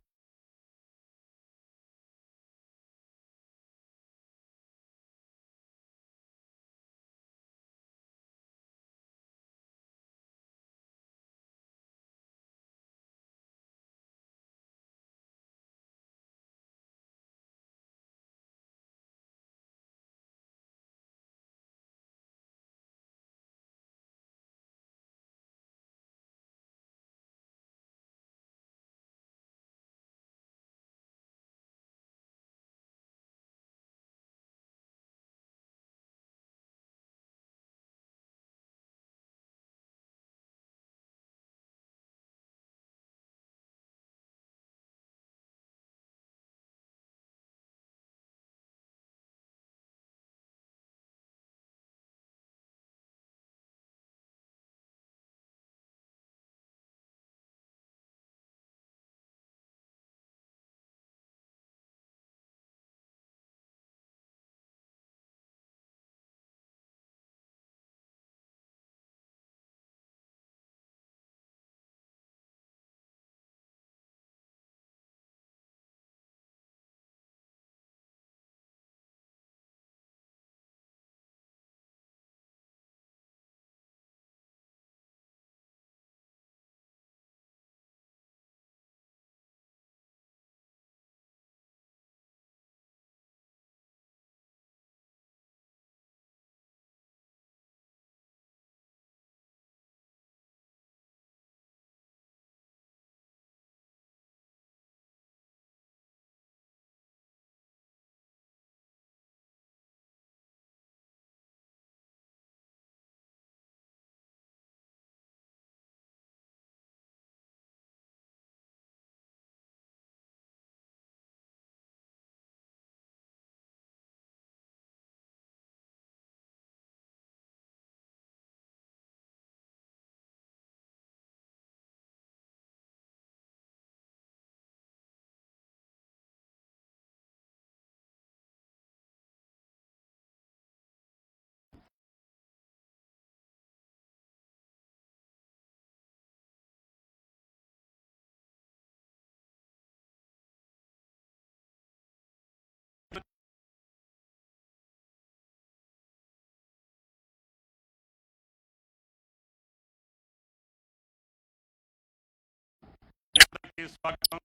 స్వాగతం.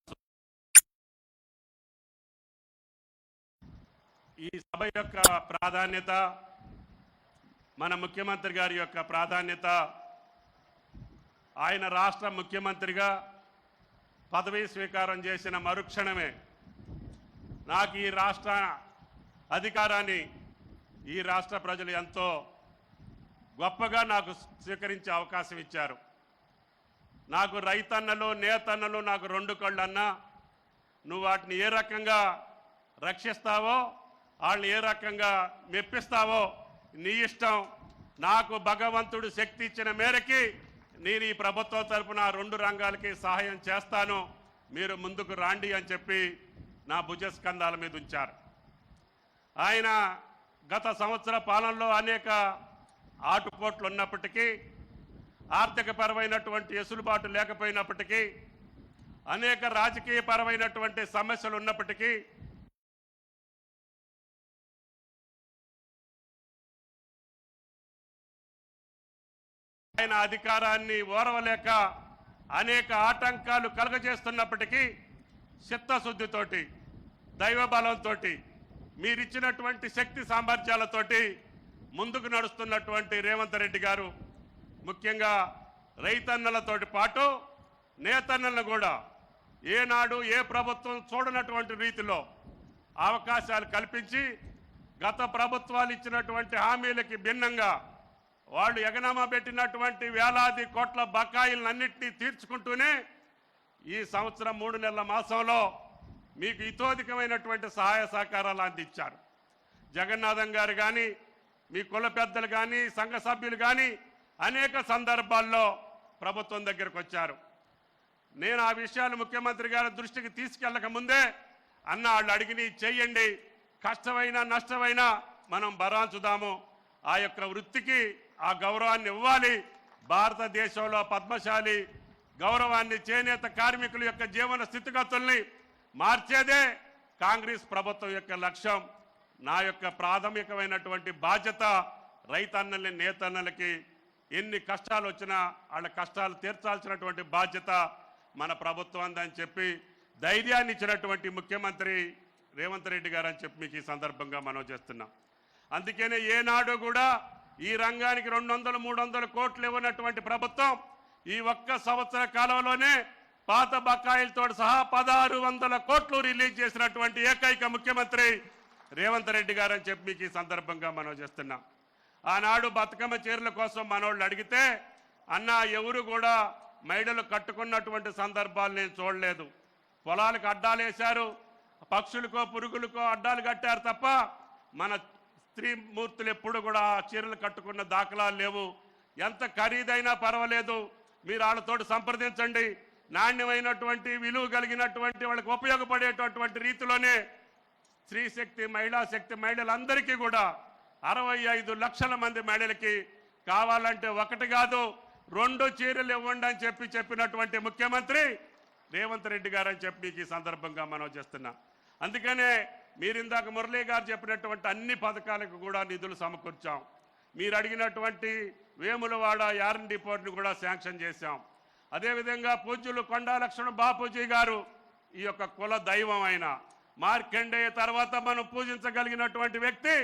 ఈ సభ యొక్క ప్రాధాన్యత, మన ముఖ్యమంత్రి గారి యొక్క ప్రాధాన్యత, ఆయన రాష్ట్ర ముఖ్యమంత్రిగా పదవీ స్వీకారం చేసిన మరుక్షణమే నాకు ఈ రాష్ట్ర అధికారాన్ని ఈ రాష్ట్ర ప్రజలు ఎంతో గొప్పగా నాకు స్వీకరించే అవకాశం ఇచ్చారు. నాకు రైతన్నలు, నేతన్నలు నాకు రెండు కళ్ళన్నా, నువ్వు వాటిని ఏ రకంగా రక్షిస్తావో, వాళ్ళని ఏ రకంగా మెప్పిస్తావో నీ ఇష్టం. నాకు భగవంతుడు శక్తి ఇచ్చిన మేరకి నేను ఈ ప్రభుత్వం తరపున రెండు రంగాలకి సహాయం చేస్తాను, మీరు ముందుకు రాండి అని చెప్పి నా భుజస్కంధాల మీద ఉంచారు. ఆయన గత సంవత్సర పాలనలో అనేక ఆటుపోట్లు ఉన్నప్పటికీ, ఆర్థికపరమైనటువంటి ఎసులుబాటు లేకపోయినప్పటికీ, అనేక రాజకీయపరమైనటువంటి సమస్యలు ఉన్నప్పటికీ ఆయన అధికారాన్ని ఓరవలేక అనేక ఆటంకాలు కలుగజేస్తున్నప్పటికీ చిత్తశుద్ధితోటి, దైవబలంతో, మీరిచ్చినటువంటి శక్తి సామర్థ్యాలతోటి ముందుకు నడుస్తున్నటువంటి రేవంత్ రెడ్డి గారు ముఖ్యంగా రైతన్నలతోటి పాటు నేతన్నలను కూడా ఏనాడు ఏ ప్రభుత్వం చూడనటువంటి రీతిలో అవకాశాలు కల్పించి గత ప్రభుత్వాలు ఇచ్చినటువంటి హామీలకి భిన్నంగా వాళ్ళు ఎగనామా పెట్టినటువంటి వేలాది కోట్ల బకాయిలన్నింటినీ తీర్చుకుంటూనే ఈ సంవత్సరం 3 నెలల మాసంలో మీకు ఇతోధికమైనటువంటి సహాయ సహకారాలు అందించారు. జగన్నాథం గారు కానీ, మీ కుల పెద్దలు కానీ, సంఘ సభ్యులు కానీ అనేక సందర్భాల్లో ప్రభుత్వం దగ్గరకు వచ్చారు. నేను ఆ విషయాలు ముఖ్యమంత్రి గారి దృష్టికి తీసుకెళ్ళక ముందే అన్న వాళ్ళు అడిగిని చెయ్యండి, కష్టమైనా నష్టమైనా మనం భరాంచుదాము, ఆ యొక్క వృత్తికి ఆ గౌరవాన్ని ఇవ్వాలి. భారతదేశంలో పద్మశాలి గౌరవాన్ని, చేనేత కార్మికుల యొక్క జీవన స్థితిగతుల్ని మార్చేదే కాంగ్రెస్ ప్రభుత్వం యొక్క లక్ష్యం. నా యొక్క ప్రాథమికమైనటువంటి బాధ్యత రైతన్నల్ని, నేతన్నలకి ఎన్ని కష్టాలు వచ్చినా వాళ్ళ కష్టాలు తీర్చాల్సినటువంటి బాధ్యత మన ప్రభుత్వం అని చెప్పి ధైర్యాన్ని ఇచ్చినటువంటి ముఖ్యమంత్రి రేవంత్ రెడ్డి గారు అని చెప్పి మీకు ఈ సందర్భంగా మనం చేస్తున్నాం. అందుకనే ఏనాడు కూడా ఈ రంగానికి 200-300 కోట్లు ఇవ్వనటువంటి ప్రభుత్వం ఈ ఒక్క సంవత్సర కాలంలోనే పాత బకాయిలతో సహా 1600 కోట్లు రిలీజ్ చేసినటువంటి ఏకైక ముఖ్యమంత్రి రేవంత్ రెడ్డి గారు అని చెప్పి మీకు ఈ సందర్భంగా మనం చేస్తున్నాం. ఆనాడు బతుకమ్మ చీరల కోసం మనోళ్ళు అడిగితే అన్న ఎవరు కూడా మహిళలు కట్టుకున్నటువంటి సందర్భాలు నేను చూడలేదు. పొలాలకు అడ్డాలు వేశారు, పక్షులకో పురుగులకో అడ్డాలు కట్టారు తప్ప మన స్త్రీమూర్తులు ఎప్పుడు కూడా చీరలు కట్టుకున్న దాఖలాలు లేవు. ఎంత ఖరీదైనా పర్వాలేదు, మీరు వాళ్ళతోటి సంప్రదించండి, నాణ్యమైనటువంటి విలువ కలిగినటువంటి వాళ్ళకి ఉపయోగపడేటటువంటి రీతిలోనే స్త్రీ శక్తి, మహిళా శక్తి మహిళలందరికీ కూడా 65 లక్షల మంది మహిళలకి కావాలంటే 1 కాదు 2 చీరలు ఇవ్వండి అని చెప్పినటువంటి ముఖ్యమంత్రి రేవంత్ రెడ్డి గారు అని చెప్పి ఈ సందర్భంగా మనం చేస్తున్నాం. అందుకనే మీరు ఇందాక మురళీ గారు చెప్పినటువంటి అన్ని పథకాలకు కూడా నిధులు సమకూర్చాం. మీరు అడిగినటువంటి వేములవాడ యార్న్ డిపోర్ట్ని కూడా శాంక్షన్ చేశాం. అదేవిధంగా పూజ్యులు కొండా లక్ష్మణ బాపూజీ గారు ఈ యొక్క కుల దైవం అయిన మార్కండేయ తర్వాత మనం పూజించగలిగినటువంటి వ్యక్తి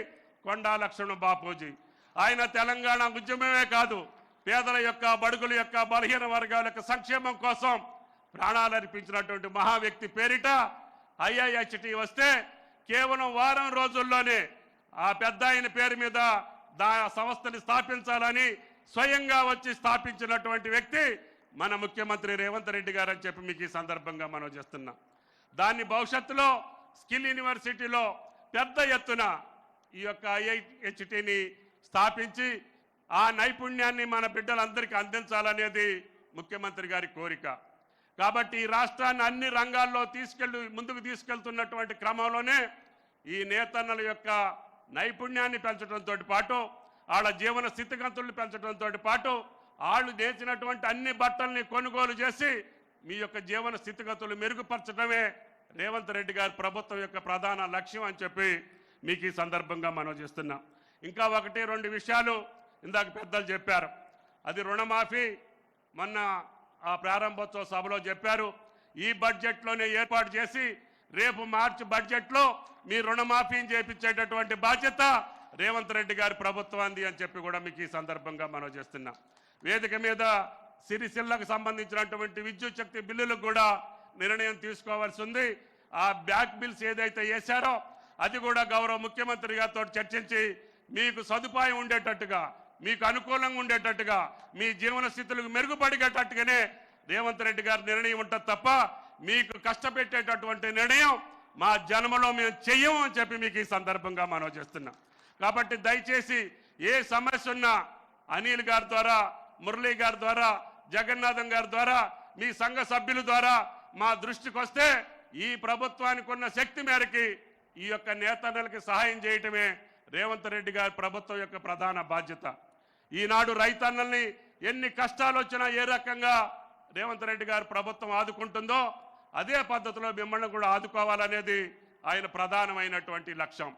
కొండా లక్ష్మణ బాపూజీ. ఆయన తెలంగాణ ఉద్యమమే కాదు, పేదల యొక్క, బడుగుల యొక్క, బలహీన వర్గాల యొక్క సంక్షేమం కోసం ప్రాణాలు అర్పించినటువంటి మహా వ్యక్తి పేరిట IIHT వస్తే కేవలం వారం రోజుల్లోనే ఆ పెద్ద ఆయన పేరు మీద సంస్థని స్థాపించాలని స్వయంగా వచ్చి స్థాపించినటువంటి వ్యక్తి మన ముఖ్యమంత్రి రేవంత్ రెడ్డి గారు అని చెప్పి మీకు ఈ సందర్భంగా మనం చేస్తున్నాం. దాన్ని భవిష్యత్తులో స్కిల్ యూనివర్సిటీలో పెద్ద ఎత్తున ఈ యొక్క IIHTని స్థాపించి ఆ నైపుణ్యాన్ని మన బిడ్డలందరికీ అందించాలనేది ముఖ్యమంత్రి గారి కోరిక. కాబట్టి ఈ రాష్ట్రాన్ని అన్ని రంగాల్లో ముందుకు తీసుకెళ్తున్నటువంటి క్రమంలోనే ఈ నేతన్నల యొక్క నైపుణ్యాన్ని పెంచడంతో పాటు, వాళ్ళ జీవన స్థితిగతులను పెంచడంతో పాటు, వాళ్ళు నేర్చినటువంటి అన్ని బట్టల్ని కొనుగోలు చేసి మీ యొక్క జీవన స్థితిగతులు మెరుగుపరచడమే రేవంత్ రెడ్డి గారి ప్రభుత్వం యొక్క ప్రధాన లక్ష్యం అని చెప్పి మీకు ఈ సందర్భంగా మనం చేస్తున్నాం. ఇంకా 1-2 విషయాలు ఇందాక పెద్దలు చెప్పారు. అది రుణమాఫీ. మొన్న ఆ ప్రారంభోత్సవ సభలో చెప్పారు, ఈ బడ్జెట్లోనే ఏర్పాటు చేసి రేపు మార్చి బడ్జెట్లో మీ రుణమాఫీని చేపించేటటువంటి బాధ్యత రేవంత్ రెడ్డి గారి ప్రభుత్వాన్ని అని చెప్పి కూడా మీకు ఈ సందర్భంగా మనం చేస్తున్నాం. వేదిక మీద సిరిసిల్లకు సంబంధించినటువంటి విద్యుత్ శక్తి బిల్లులకు కూడా నిర్ణయం తీసుకోవాల్సి ఉంది. ఆ బ్యాక్ బిల్స్ ఏదైతే వేశారో అది కూడా గౌరవ ముఖ్యమంత్రి గారితో చర్చించి మీకు సదుపాయం ఉండేటట్టుగా, మీకు అనుకూలంగా ఉండేటట్టుగా, మీ జీవన స్థితులకు మెరుగుపడేటట్టుగానే రేవంత్ రెడ్డి గారి నిర్ణయం ఉంటుంది తప్ప మీకు కష్టపెట్టేటటువంటి నిర్ణయం మా జన్మలో మేము చెయ్యము అని చెప్పి మీకు ఈ సందర్భంగా మనం చేస్తున్నాం. కాబట్టి దయచేసి ఏ సమస్య ఉన్నా అనిల్ గారి ద్వారా, మురళీ గారి ద్వారా, జగన్నాథం గారి ద్వారా, మీ సంఘ సభ్యుల ద్వారా మా దృష్టికి వస్తే ఈ ప్రభుత్వానికి ఉన్న శక్తి మేరకి ఈ యొక్క నేతన్నలకి సహాయం చేయటమే రేవంత్ రెడ్డి గారి ప్రభుత్వం యొక్క ప్రధాన బాధ్యత. ఈనాడు రైతన్నల్ని ఎన్ని కష్టాలు వచ్చినా ఏ రకంగా రేవంత్ రెడ్డి గారి ప్రభుత్వం ఆదుకుంటుందో అదే పద్ధతిలో మిమ్మల్ని కూడా ఆదుకోవాలనేది ఆయన ప్రధానమైనటువంటి లక్ష్యం.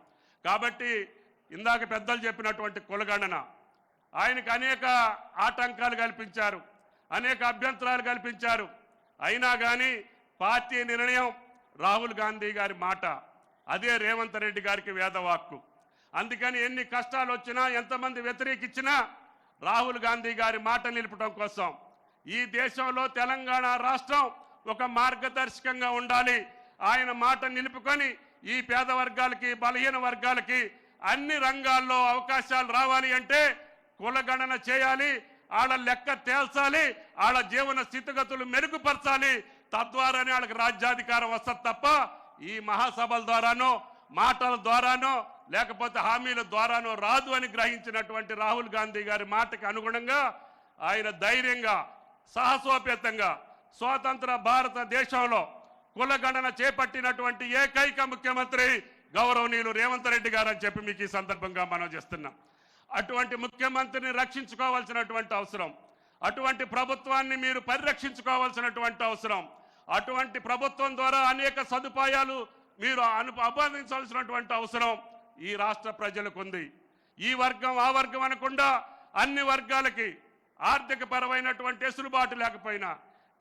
కాబట్టి ఇందాక పెద్దలు చెప్పినటువంటి కులగణన ఆయనకు అనేక ఆటంకాలు కల్పించారు, అనేక అభ్యంతరాలు కల్పించారు. అయినా కానీ పార్టీ నిర్ణయం, రాహుల్ గాంధీ గారి మాట, అదే రేవంత్ రెడ్డి గారికి వేదవాక్కు. అందుకని ఎన్ని కష్టాలు వచ్చినా, ఎంతమంది వ్యతిరేకించినా రాహుల్ గాంధీ గారి మాట నిలపడం కోసం ఈ దేశంలో తెలంగాణ రాష్ట్రం ఒక మార్గదర్శకంగా ఉండాలి. ఆయన మాట నిలుపుకొని ఈ పేద వర్గాలకి, బలహీన వర్గాలకి అన్ని రంగాల్లో అవకాశాలు రావాలి అంటే కులగణన చేయాలి, వాళ్ళ లెక్క తేల్చాలి, వాళ్ళ జీవన స్థితిగతులు మెరుగుపరచాలి. తద్వారానే వాళ్ళకి రాజ్యాధికారం వస్తుంది తప్ప ఈ మహాసభల ద్వారానో, మాటల ద్వారానో, లేకపోతే హామీల ద్వారానో రాదు అని గ్రహించినటువంటి రాహుల్ గాంధీ గారి మాటకి అనుగుణంగా ఆయన ధైర్యంగా, సాహసోపేతంగా స్వతంత్ర భారతదేశంలో కులగణన చేపట్టినటువంటి ఏకైక ముఖ్యమంత్రి గౌరవనీయులు రేవంత్ రెడ్డి గారు అని చెప్పి మీకు ఈ సందర్భంగా మనం చేస్తున్నాం. అటువంటి ముఖ్యమంత్రిని రక్షించుకోవాల్సినటువంటి అవసరం, అటువంటి ప్రభుత్వాన్ని మీరు పరిరక్షించుకోవాల్సినటువంటి అవసరం, అటువంటి ప్రభుత్వం ద్వారా అనేక సదుపాయాలు మీరు అభ్యర్థించాల్సినటువంటి అవసరం ఈ రాష్ట్ర ప్రజలకు ఉంది. ఈ వర్గం ఆ వర్గం అనకుండా అన్ని వర్గాలకి ఆర్థిక పరమైనటువంటి వెసులుబాటు లేకపోయినా,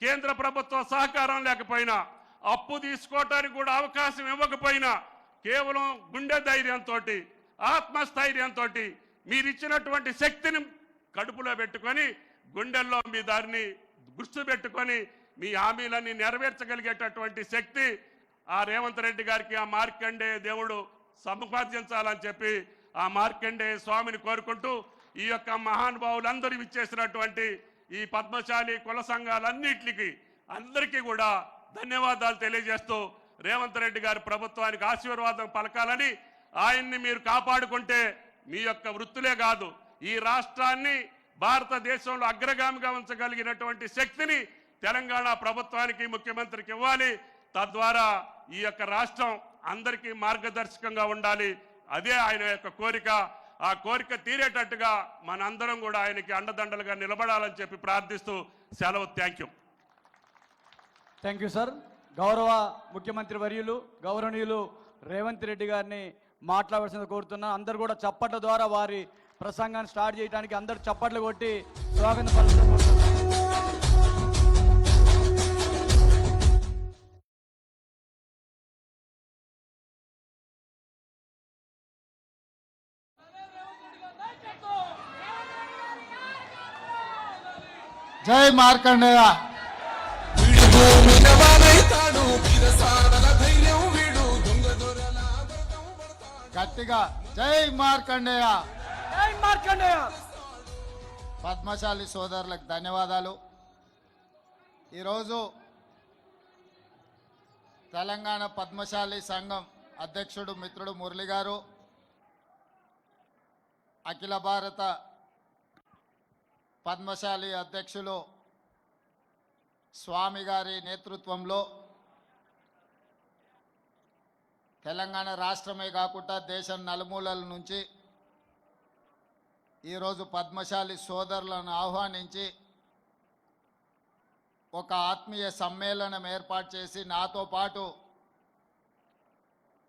కేంద్ర ప్రభుత్వ సహకారం లేకపోయినా, అప్పు తీసుకోవటానికి కూడా అవకాశం ఇవ్వకపోయినా కేవలం గుండె ధైర్యంతో, ఆత్మస్థైర్యంతో మీరిచ్చినటువంటి శక్తిని కడుపులో పెట్టుకొని, గుండెల్లో మీ దారిని గుర్తుపెట్టుకొని మీ హామీలన్నీ నెరవేర్చగలిగేటటువంటి శక్తి ఆ రేవంత్ రెడ్డి గారికి, ఆ మార్కండే దేవుడు సముపార్జించాలని చెప్పి ఆ మార్కండే స్వామిని కోరుకుంటూ ఈ యొక్క మహానుభావులందరూ ఇచ్చేసినటువంటి ఈ పద్మశాలి కుల సంఘాలన్నిటికీ అందరికీ కూడా ధన్యవాదాలు తెలియజేస్తూ రేవంత్ రెడ్డి గారి ప్రభుత్వానికి ఆశీర్వాదం పలకాలని, ఆయన్ని మీరు కాపాడుకుంటే మీ యొక్క వృత్తులే కాదు ఈ రాష్ట్రాన్ని భారతదేశంలో అగ్రగామిగా ఉంచగలిగినటువంటి శక్తిని తెలంగాణ ప్రభుత్వానికి, ముఖ్యమంత్రికి ఇవ్వాలి. తద్వారా ఈ యొక్క రాష్ట్రం అందరికీ మార్గదర్శకంగా ఉండాలి. అదే ఆయన యొక్క కోరిక. ఆ కోరిక తీరేటట్టుగా మనందరం కూడా ఆయనకి అండదండలుగా నిలబడాలని చెప్పి ప్రార్థిస్తూ సెలవు. Thank you. Thank you sir. గౌరవ ముఖ్యమంత్రి వర్యులు గౌరవనీయులు రేవంత్ రెడ్డి గారిని మాట్లాడాల్సింది కోరుతున్నా. అందరూ కూడా చప్పట్ల ద్వారా వారి ప్రసంగాన్ని స్టార్ట్ చేయడానికి అందరూ చప్పట్లు కొట్టి స్వాగతం పలుకుతున్నారు. జై మార్కండేయ. గట్టిగా జై మార్కండేయ. జై మార్కండేయ. పద్మశాలి సోదరులకు ధన్యవాదాలు. ఈరోజు తెలంగాణ పద్మశాలి సంఘం అధ్యక్షుడు మిత్రుడు మురళి గారు, అఖిల భారత పద్మశాలి అధ్యక్షులు స్వామి గారి నేతృత్వంలో తెలంగాణ రాష్ట్రమే కాకుండా దేశం నలుమూలల నుంచి ఈరోజు పద్మశాలి సోదరులను ఆహ్వానించి ఒక ఆత్మీయ సమ్మేళనం ఏర్పాటు చేసి నాతో పాటు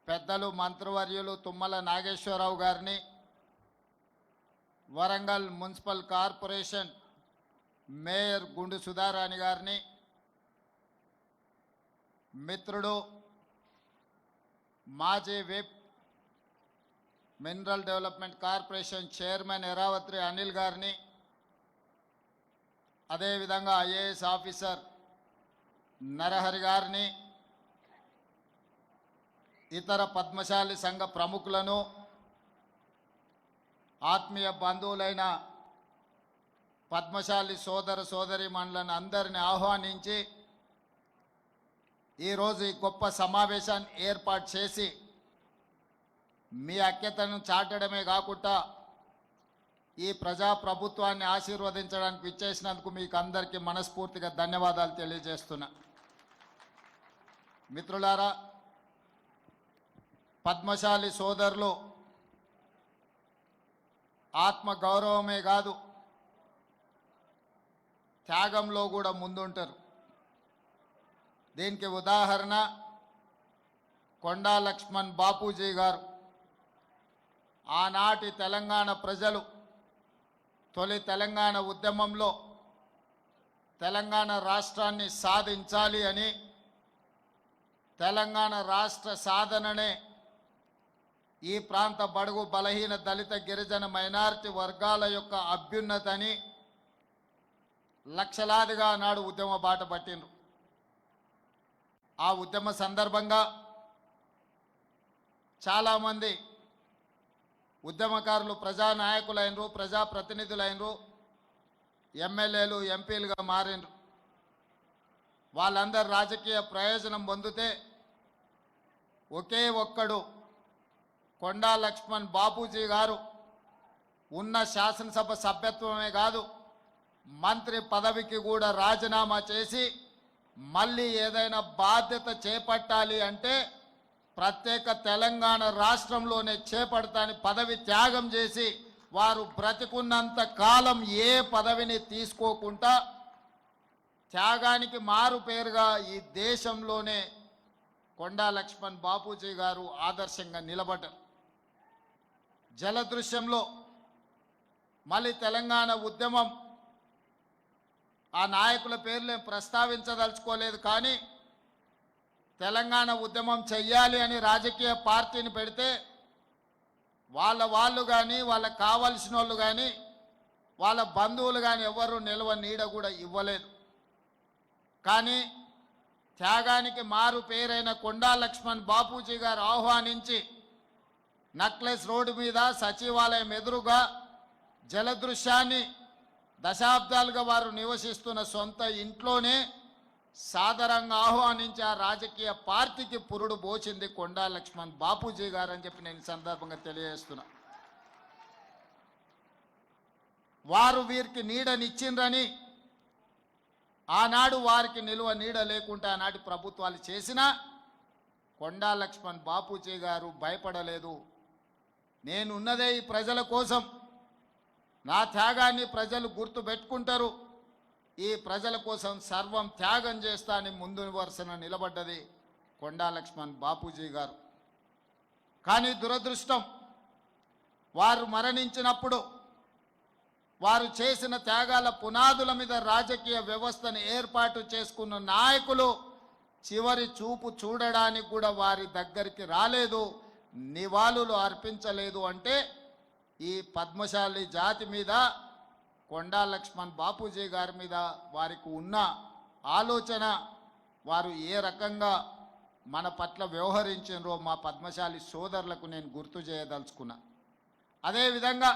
పెద్దలు మంత్రివర్యులు తుమ్మల నాగేశ్వరరావు గారిని, వరంగల్ మున్సిపల్ కార్పొరేషన్ మేయర్ గుండు సుధారాణి గారిని, మిత్రుడు మాజీ whip mineral development corporation chairman Eravatri Anil గారిని, అదేవిధంగా ఐఏఎస్ ఆఫీసర్ నరహరి గారిని, ఇతర పద్మశాలి సంఘ ప్రముఖులను, ఆత్మీయ బంధువులైన పద్మశాలి సోదర సోదరీమణులను అందరిని ఆహ్వానించి ఈరోజు ఈ గొప్ప సమావేశాన్ని ఏర్పాటు చేసి మీ ఐక్యతను చాటడమే కాకుండా ఈ ప్రజాప్రభుత్వాన్ని ఆశీర్వదించడానికి విచ్చేసినందుకు మీకు అందరికీ మనస్ఫూర్తిగా ధన్యవాదాలు తెలియజేస్తున్నా. మిత్రులారా, పద్మశాలి సోదరులు ఆత్మ గౌరవమే కాదు త్యాగంలో కూడా ముందుంటారు. దీనికి ఉదాహరణ కొండా లక్ష్మణ్ బాపూజీ గారు. ఆనాటి తెలంగాణ ప్రజలు తొలి తెలంగాణ ఉద్యమంలో తెలంగాణ రాష్ట్రాన్ని సాధించాలి అని, తెలంగాణ రాష్ట్ర సాధననే ఈ ప్రాంత బడుగు బలహీన దళిత గిరిజన మైనారిటీ వర్గాల యొక్క అభ్యున్నతని లక్షలాదిగా నాడు ఉద్యమ బాట పట్టిండ్రు. ఆ ఉద్యమ సందర్భంగా చాలామంది ఉద్యమకారులు ప్రజానాయకులైనరు, ప్రజాప్రతినిధులైనరు, ఎమ్మెల్యేలు, ఎంపీలుగా మారినరు. వాళ్ళందరూ రాజకీయ ప్రయోజనం పొందితే ఒకే ఒక్కడు కొండా లక్ష్మణ్ బాపూజీ గారు ఉన్న శాసనసభ సభ్యత్వమే కాదు మంత్రి పదవికి కూడా రాజీనామా చేసి మళ్ళీ ఏదైనా బాధ్యత చేపట్టాలి అంటే ప్రత్యేక తెలంగాణ రాష్ట్రంలోనే చేపడతాని పదవి త్యాగం చేసి వారు బ్రతికున్నంత కాలం ఏ పదవిని తీసుకోకుండా త్యాగానికి మారు పేరుగా ఈ దేశంలోనే కొండా లక్ష్మణ్ బాపూజీ గారు ఆదర్శంగా నిలబడ్డారు. జలదృశ్యంలో మళ్ళీ తెలంగాణ ఉద్యమం, ఆ నాయకుల పేర్లు ప్రస్తావించదలుచుకోలేదు, కానీ తెలంగాణ ఉద్యమం చెయ్యాలి అని రాజకీయ పార్టీని పెడితే వాళ్ళు కానీ వాళ్ళకు కావలసిన వాళ్ళు కానీ వాళ్ళ బంధువులు కానీ ఎవరు నిల్వ నీడ కూడా ఇవ్వలేదు. కానీ త్యాగానికి మారు పేరైన కొండా లక్ష్మణ్ బాపూజీ గారు ఆహ్వానించి నక్లెస్ రోడ్డు మీద సచివాలయం ఎదురుగా జలదృశ్యాన్ని దశాబ్దాలుగా వారు నివసిస్తున్న సొంత ఇంట్లోనే సాదరంగా ఆహ్వానించి ఆ రాజకీయ పార్టీకి పురుడు పోచింది కొండా లక్ష్మణ్ బాపూజీ గారు అని చెప్పి నేను సందర్భంగా తెలియజేస్తున్నా. వారు వీరికి నీడనిచ్చిండ్రని ఆనాడు వారికి నిలువ నీడ లేకుండా ఆనాటి ప్రభుత్వాలు చేసినా కొండా లక్ష్మణ్ బాపూజీ గారు భయపడలేదు. నేనున్నదే ఈ ప్రజల కోసం, నా త్యాగాన్ని ప్రజలు గుర్తు పెట్టుకుంటారు, ఈ ప్రజల కోసం సర్వం త్యాగం చేస్తా అని ముందు వరుసన నిలబడ్డది కొండా లక్ష్మణ్ బాపూజీ గారు. కానీ దురదృష్టం, వారు మరణించినప్పుడు వారు చేసిన త్యాగాల పునాదుల మీద రాజకీయ వ్యవస్థను ఏర్పాటు చేసుకున్న నాయకులు చివరి చూపు చూడడానికి కూడా వారి దగ్గరికి రాలేదు, నివాళులు అర్పించలేదు. అంటే ఈ పద్మశాలి జాతి మీద, కొండా లక్ష్మణ్ బాపూజీ గారి మీద వారికి ఉన్న ఆలోచన, వారు ఏ రకంగా మన పట్ల వ్యవహరించారో మా పద్మశాలి సోదరులకు నేను గుర్తు చేయదలుచుకున్నా. అదేవిధంగా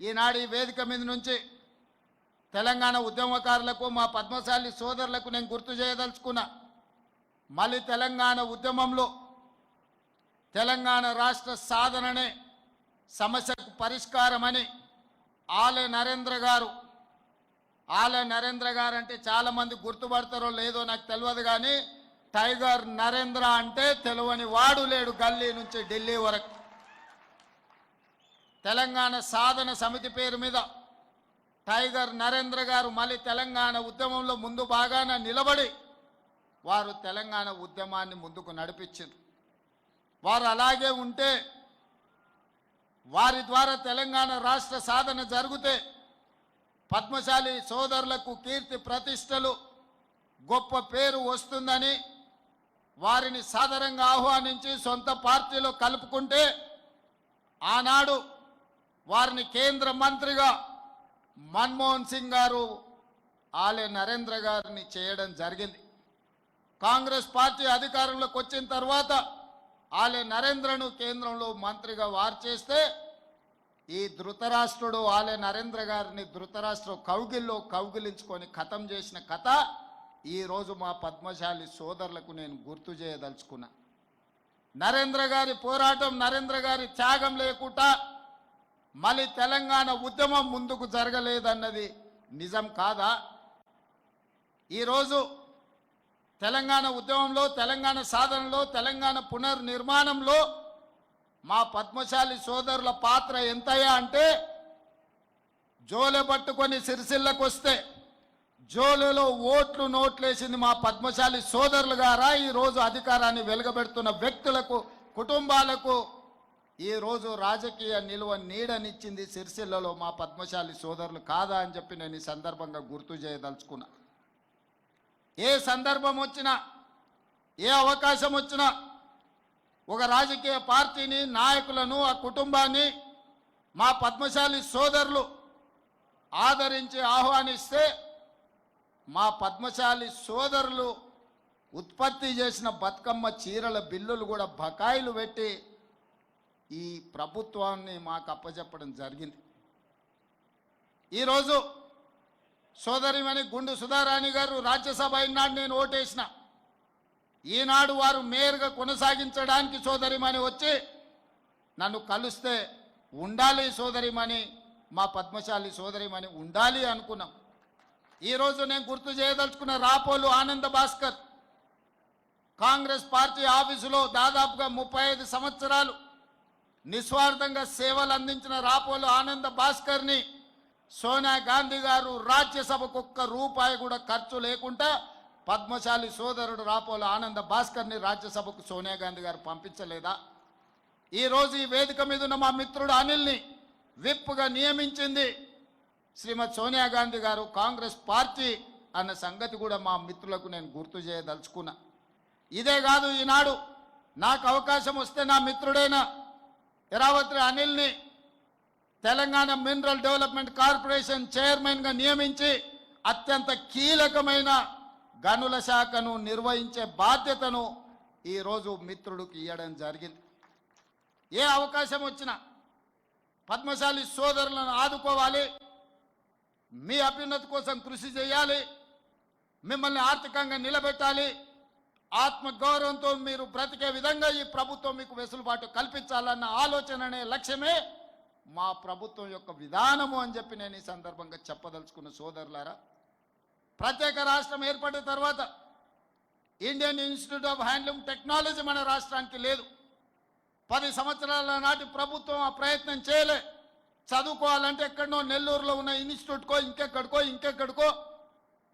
ఈనాడు ఈ వేదిక మీద నుంచి తెలంగాణ ఉద్యమకారులకు, మా పద్మశాలి సోదరులకు నేను గుర్తు చేయదలుచుకున్నా. మళ్ళీ తెలంగాణ ఉద్యమంలో తెలంగాణ రాష్ట్ర సాధననే సమస్యకు పరిష్కారమని ఆలె నరేంద్ర గారు అంటే చాలామంది గుర్తుపడతారో లేదో నాకు తెలియదు, కానీ టైగర్ నరేంద్ర అంటే తెలియని వాడు లేడు గల్లీ నుంచి ఢిల్లీ వరకు. తెలంగాణ సాధన సమితి పేరు మీద టైగర్ నరేంద్ర గారు మళ్ళీ తెలంగాణ ఉద్యమంలో ముందు బాగాన నిలబడి వారు తెలంగాణ ఉద్యమాన్ని ముందుకు నడిపించారు. వారు అలాగే ఉంటే, వారి ద్వారా తెలంగాణ రాష్ట్ర సాధన జరిగితే పద్మశాలి సోదరులకు కీర్తి ప్రతిష్టలు, గొప్ప పేరు వస్తుందని వారిని సాదరంగా ఆహ్వానించి సొంత పార్టీలో కలుపుకుంటే ఆనాడు వారిని కేంద్ర మంత్రిగా మన్మోహన్ సింగ్ గారు ఆలే నరేంద్ర గారిని చేయడం జరిగింది. కాంగ్రెస్ పార్టీ అధికారంలోకి వచ్చిన తర్వాత ఆలే నరేంద్రను కేంద్రంలో మంత్రిగా వారు చేస్తే ఈ ధృతరాష్ట్రుడు ఆలే నరేంద్ర గారిని ధృతరాష్ట్రం కౌగిల్లో కౌగిలించుకొని ఖతం చేసిన కథ ఈరోజు మా పద్మశాలి సోదరులకు నేను గుర్తు చేయదలుచుకున్నా. నరేంద్ర గారి పోరాటం, నరేంద్ర గారి త్యాగం లేకుండా మళ్ళీ తెలంగాణ ఉద్యమం ముందుకు జరగలేదన్నది నిజం కాదా? ఈరోజు తెలంగాణ ఉద్యమంలో, తెలంగాణ సాధనలో, తెలంగాణ పునర్నిర్మాణంలో మా పద్మశాలి సోదరుల పాత్ర ఎంతయ్యా అంటే, జోలె పట్టుకొని సిరిసిల్లకు వస్తే జోలెలో ఓట్లు నోట్లేసింది మా పద్మశాలి సోదరులు గారా? ఈరోజు అధికారాన్ని వెలుగబెడుతున్న వ్యక్తులకు, కుటుంబాలకు ఈరోజు రాజకీయ నిలువ నీడనిచ్చింది సిరిసిల్లలో మా పద్మశాలి సోదరులు కాదా అని చెప్పి నేను ఈ సందర్భంగా గుర్తు చేయదలుచుకున్నా. ఏ సందర్భం వచ్చినా, ఏ అవకాశం వచ్చినా ఒక రాజకీయ పార్టీని, నాయకులను, ఆ కుటుంబాన్ని మా పద్మశాలి సోదరులు ఆదరించి ఆహ్వానిస్తే మా పద్మశాలి సోదరులు ఉత్పత్తి చేసిన బతుకమ్మ చీరల బిల్లులు కూడా బకాయిలు పెట్టి ఈ ప్రభుత్వాన్ని మాకు అప్పచెప్పడం జరిగింది. ఈరోజు సోదరిమణి గుండు సుధారాణి గారు రాజ్యసభ ఈనాడు నేను ఓటేసిన, ఈనాడు వారు మేయర్గా కొనసాగించడానికి సోదరిమణి వచ్చి నన్ను కలిస్తే ఉండాలి సోదరిమణి, మా పద్మశాలి సోదరిమణి ఉండాలి అనుకున్నాం. ఈరోజు నేను గుర్తు చేయదలుచుకున్న రాపోలు ఆనంద భాస్కర్ కాంగ్రెస్ పార్టీ ఆఫీసులో దాదాపుగా 35 సంవత్సరాలు నిస్వార్థంగా సేవలు అందించిన రాపోలు ఆనంద భాస్కర్ని సోనియా గాంధీ గారు రాజ్యసభకు ఒక్క రూపాయి కూడా ఖర్చు లేకుండా పద్మశాలి సోదరుడు రాపోలు ఆనంద భాస్కర్ని రాజ్యసభకు సోనియా గాంధీ గారు పంపించలేదా? ఈరోజు ఈ వేదిక మీద ఉన్న మా మిత్రుడు అనిల్ని విప్గా నియమించింది శ్రీమతి సోనియా గాంధీ గారు, కాంగ్రెస్ పార్టీ అన్న సంగతి కూడా మా మిత్రులకు నేను గుర్తు చేయదలుచుకున్నా. ఇదే కాదు, ఈనాడు నాకు అవకాశం వస్తే నా మిత్రుడైన ఎరావత్రి అనిల్ని తెలంగాణ మినరల్ డెవలప్మెంట్ కార్పొరేషన్ చైర్మన్గా నియమించి అత్యంత కీలకమైన గనుల శాఖను నిర్వహించే బాధ్యతను ఈరోజు మిత్రుడికి ఇవ్వడం జరిగింది. ఏ అవకాశం వచ్చినా పద్మశాలి సోదరులను ఆదుకోవాలి, మీ అభ్యున్నతి కోసం కృషి చేయాలి, మిమ్మల్ని ఆర్థికంగా నిలబెట్టాలి, ఆత్మగౌరవంతో మీరు బ్రతికే విధంగా ఈ ప్రభుత్వం మీకు వెసులుబాటు కల్పించాలన్న ఆలోచననే లక్ష్యమే మా ప్రభుత్వం యొక్క విధానము అని చెప్పి నేను ఈ సందర్భంగా చెప్పదలుచుకున్న సోదరులారా. ప్రత్యేక రాష్ట్రం ఏర్పడిన తర్వాత Indian institute of handloom technology మన రాష్ట్రానికి లేదు. 10 సంవత్సరాల నాటి ప్రభుత్వం ఆ ప్రయత్నం చేయలే. చదువుకోవాలంటే ఎక్కడనో నెల్లూరులో ఉన్న ఇన్స్టిట్యూట్కో ఇంకెక్కడికో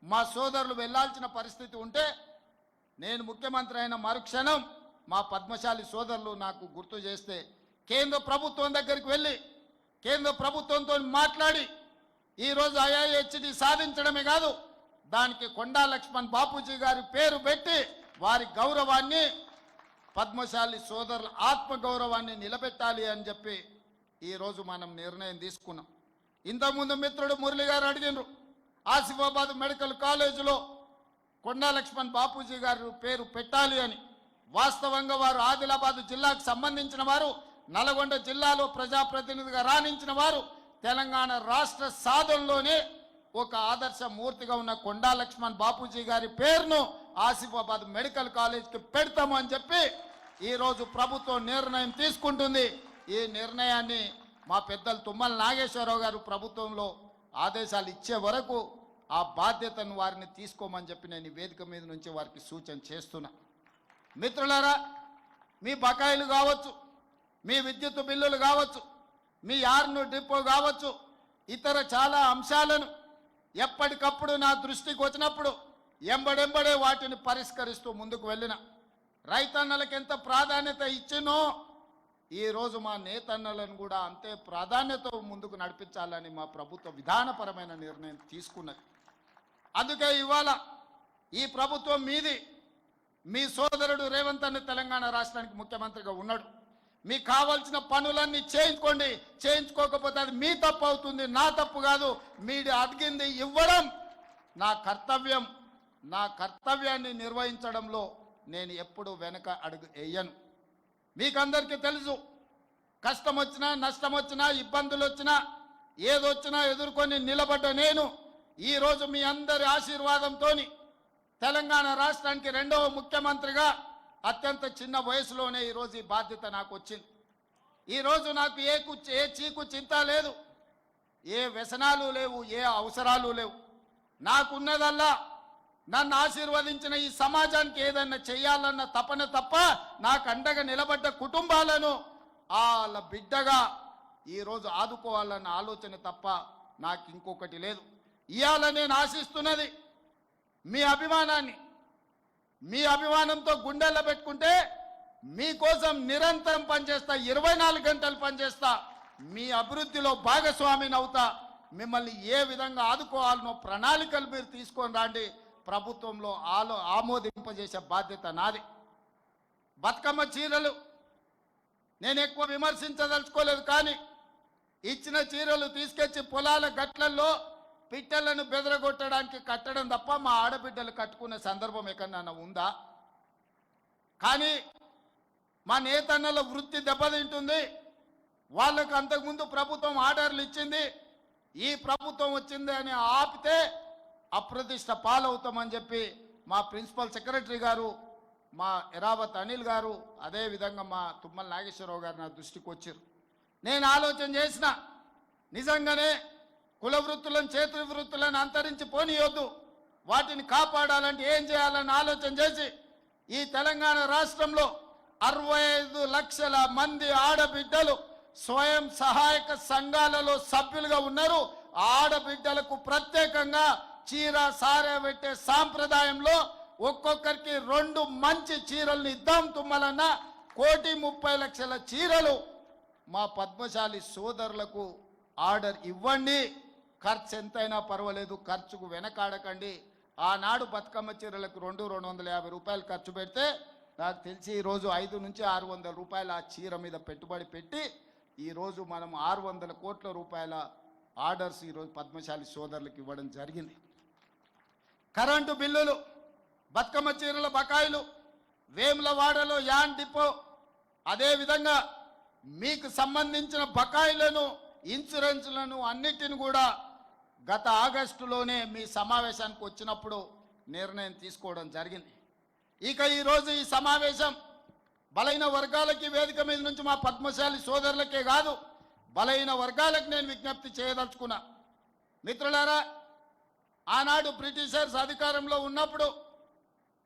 మా సోదరులు వెళ్ళాల్సిన పరిస్థితి ఉంటే నేను ముఖ్యమంత్రి అయిన మరుక్షణం మా పద్మశాలి సోదరులు నాకు గుర్తు చేస్తే కేంద్ర ప్రభుత్వం దగ్గరికి వెళ్ళి కేంద్ర ప్రభుత్వంతో మాట్లాడి ఈరోజు IIHT సాధించడమే కాదు, దానికి కొండా లక్ష్మణ్ బాపూజీ గారి పేరు పెట్టి వారి గౌరవాన్ని, పద్మశాలి సోదరుల ఆత్మగౌరవాన్ని నిలబెట్టాలి అని చెప్పి ఈరోజు మనం నిర్ణయం తీసుకున్నాం. ఇంతకుముందు మిత్రుడు మురళి గారు అడిగినారు, ఆసిఫాబాద్ మెడికల్ కాలేజీలో కొండా లక్ష్మణ్ బాపూజీ గారి పేరు పెట్టాలి అని. వాస్తవంగా వారు ఆదిలాబాద్ జిల్లాకు సంబంధించిన వారు, నల్గొండ జిల్లాలో ప్రజాప్రతినిధిగా రాణించిన వారు, తెలంగాణ రాష్ట్ర సాధనలోనే ఒక ఆదర్శ మూర్తిగా ఉన్న కొండా లక్ష్మణ్ బాపూజీ గారి పేరును ఆసిఫాబాద్ మెడికల్ కాలేజ్కి పెడతాము అని చెప్పి ఈరోజు ప్రభుత్వం నిర్ణయం తీసుకుంటుంది. ఈ నిర్ణయాన్ని మా పెద్దలు తుమ్మల నాగేశ్వరరావు గారు ప్రభుత్వంలో ఆదేశాలు ఇచ్చే వరకు ఆ బాధ్యతను వారిని తీసుకోమని చెప్పి నేను ఈ వేదిక మీద నుంచి వారికి సూచన చేస్తున్నా. మిత్రులారా, మీ బకాయిలు కావచ్చు, మీ విద్యుత్ బిల్లులు కావచ్చు, మీ యార్ను డిపో కావచ్చు, ఇతర చాలా అంశాలను ఎప్పటికప్పుడు నా దృష్టికి వచ్చినప్పుడు ఎంబడెంబడే వాటిని పరిష్కరిస్తూ ముందుకు వెళ్ళిన. రైతన్నలకు ఎంత ప్రాధాన్యత ఇచ్చినో ఈరోజు మా నేతన్నలను కూడా అంతే ప్రాధాన్యత ముందుకు నడిపించాలని మా ప్రభుత్వ విధానపరమైన నిర్ణయం తీసుకున్నది. అందుకే ఇవాళ ఈ ప్రభుత్వం మీది మీ సోదరుడు రేవంత్ అన్న తెలంగాణ రాష్ట్రానికి ముఖ్యమంత్రిగా ఉన్నాడు. మీకు కావాల్సిన పనులన్నీ చేయించుకోండి. చేయించుకోకపోతే అది మీ తప్పు అవుతుంది, నా తప్పు కాదు. మీరు అడిగింది ఇవ్వడం నా కర్తవ్యం. నా కర్తవ్యాన్ని నిర్వహించడంలో నేను ఎప్పుడు వెనక అడుగు వేయను. మీకందరికీ తెలుసు, కష్టం వచ్చినా నష్టం వచ్చినా ఇబ్బందులు వచ్చినా ఏదొచ్చినా ఎదుర్కొని నిలబడ్డ నేను ఈరోజు మీ అందరి ఆశీర్వాదంతో తెలంగాణ రాష్ట్రానికి రెండవ ముఖ్యమంత్రిగా అత్యంత చిన్న వయసులోనే ఈరోజు ఈ బాధ్యత నాకు వచ్చింది. ఈరోజు నాకు ఏ చీకు చింత లేదు, ఏ వ్యసనాలు లేవు, ఏ అవసరాలు లేవు. నాకున్నదల్లా నన్ను ఆశీర్వదించిన ఈ సమాజానికి ఏదన్నా చేయాలన్న తపన తప్ప నాకు అండగా నిలబడ్డ కుటుంబాలను వాళ్ళ బిడ్డగా ఈరోజు ఆదుకోవాలన్న ఆలోచన తప్ప నాకు ఇంకొకటి లేదు. ఇవాళ నేను ఆశిస్తున్నది మీ అభిమానాన్ని. మీ అభిమానంతో గుండెల్లో పెట్టుకుంటే మీకోసం నిరంతరం పనిచేస్తా, 24 గంటలు పనిచేస్తా, మీ అభివృద్ధిలో భాగస్వామిని అవుతా. మిమ్మల్ని ఏ విధంగా ఆదుకోవాలనో ప్రణాళికలు మీరు తీసుకొని రండి. ప్రభుత్వంలో ఆమోదింపజేసే బాధ్యత నాది. బతుకమ్మ చీరలు నేను ఎక్కువ విమర్శించదలుచుకోలేదు, కానీ ఇచ్చిన చీరలు తీసుకొచ్చి పొలాల గట్లల్లో పిట్టలను బెదరగొట్టడానికి కట్టడం తప్ప మా ఆడబిడ్డలు కట్టుకునే సందర్భం ఎక్కడన్నా ఉందా? కానీ మా నేతన్నల వృత్తి దెబ్బతింటుంది. వాళ్ళకు అంతకుముందు ప్రభుత్వం ఆర్డర్లు ఇచ్చింది, ఈ ప్రభుత్వం వచ్చింది అని ఆపితే అప్రతిష్ట పాలవుతామని చెప్పి మా ప్రిన్సిపల్ సెక్రటరీ గారు, మా ఎరావత్ అనిల్ గారు, అదేవిధంగా మా తుమ్మల నాగేశ్వరరావు గారు నా దృష్టికి వచ్చారు. నేను ఆలోచన చేసిన, నిజంగానే కుల వృత్తులను చేతి వృత్తులను అంతరించి పోనీయొద్దు, వాటిని కాపాడాలంటే ఏం చేయాలని ఆలోచన చేసి ఈ తెలంగాణ రాష్ట్రంలో 65 లక్షల మంది ఆడబిడ్డలు స్వయం సహాయక సంఘాలలో సభ్యులుగా ఉన్నారు. ఆడబిడ్డలకు ప్రత్యేకంగా చీర సారే పెట్టే సాంప్రదాయంలో ఒక్కొక్కరికి 2 మంచి చీరలను ఇద్దాం. తుమ్మలన్న 1,30,00,000 చీరలు మా పద్మశాలి సోదరులకు ఆర్డర్ ఇవ్వండి. ఖర్చు ఎంతైనా పర్వాలేదు, ఖర్చుకు వెనకాడకండి. ఆనాడు బతుకమ్మ చీరలకు 250 రూపాయలు ఖర్చు పెడితే నాకు తెలిసి ఈరోజు 500 నుంచి 600 రూపాయలు ఆ చీర మీద పెట్టుబడి పెట్టి ఈరోజు మనం 600 కోట్ల రూపాయల ఆర్డర్స్ ఈరోజు పద్మశాలి సోదరులకు ఇవ్వడం జరిగింది. కరెంటు బిల్లులు, బతుకమ్మ చీరల బకాయిలు, వేములవాడలో యాన్ డిపో, అదేవిధంగా మీకు సంబంధించిన బకాయిలను, ఇన్సూరెన్స్లను అన్నిటిని కూడా గత ఆగస్టులోనే మీ సమావేశానికి వచ్చినప్పుడు నిర్ణయం తీసుకోవడం జరిగింది. ఇక ఈరోజు ఈ సమావేశం బలైన వర్గాలకి వేదిక మీద నుంచి మా పద్మశాలి సోదరులకే కాదు, బలైన వర్గాలకు నేను విజ్ఞప్తి చేయదలుచుకున్నా. మిత్రులారా, ఆనాడు బ్రిటిషర్స్ అధికారంలో ఉన్నప్పుడు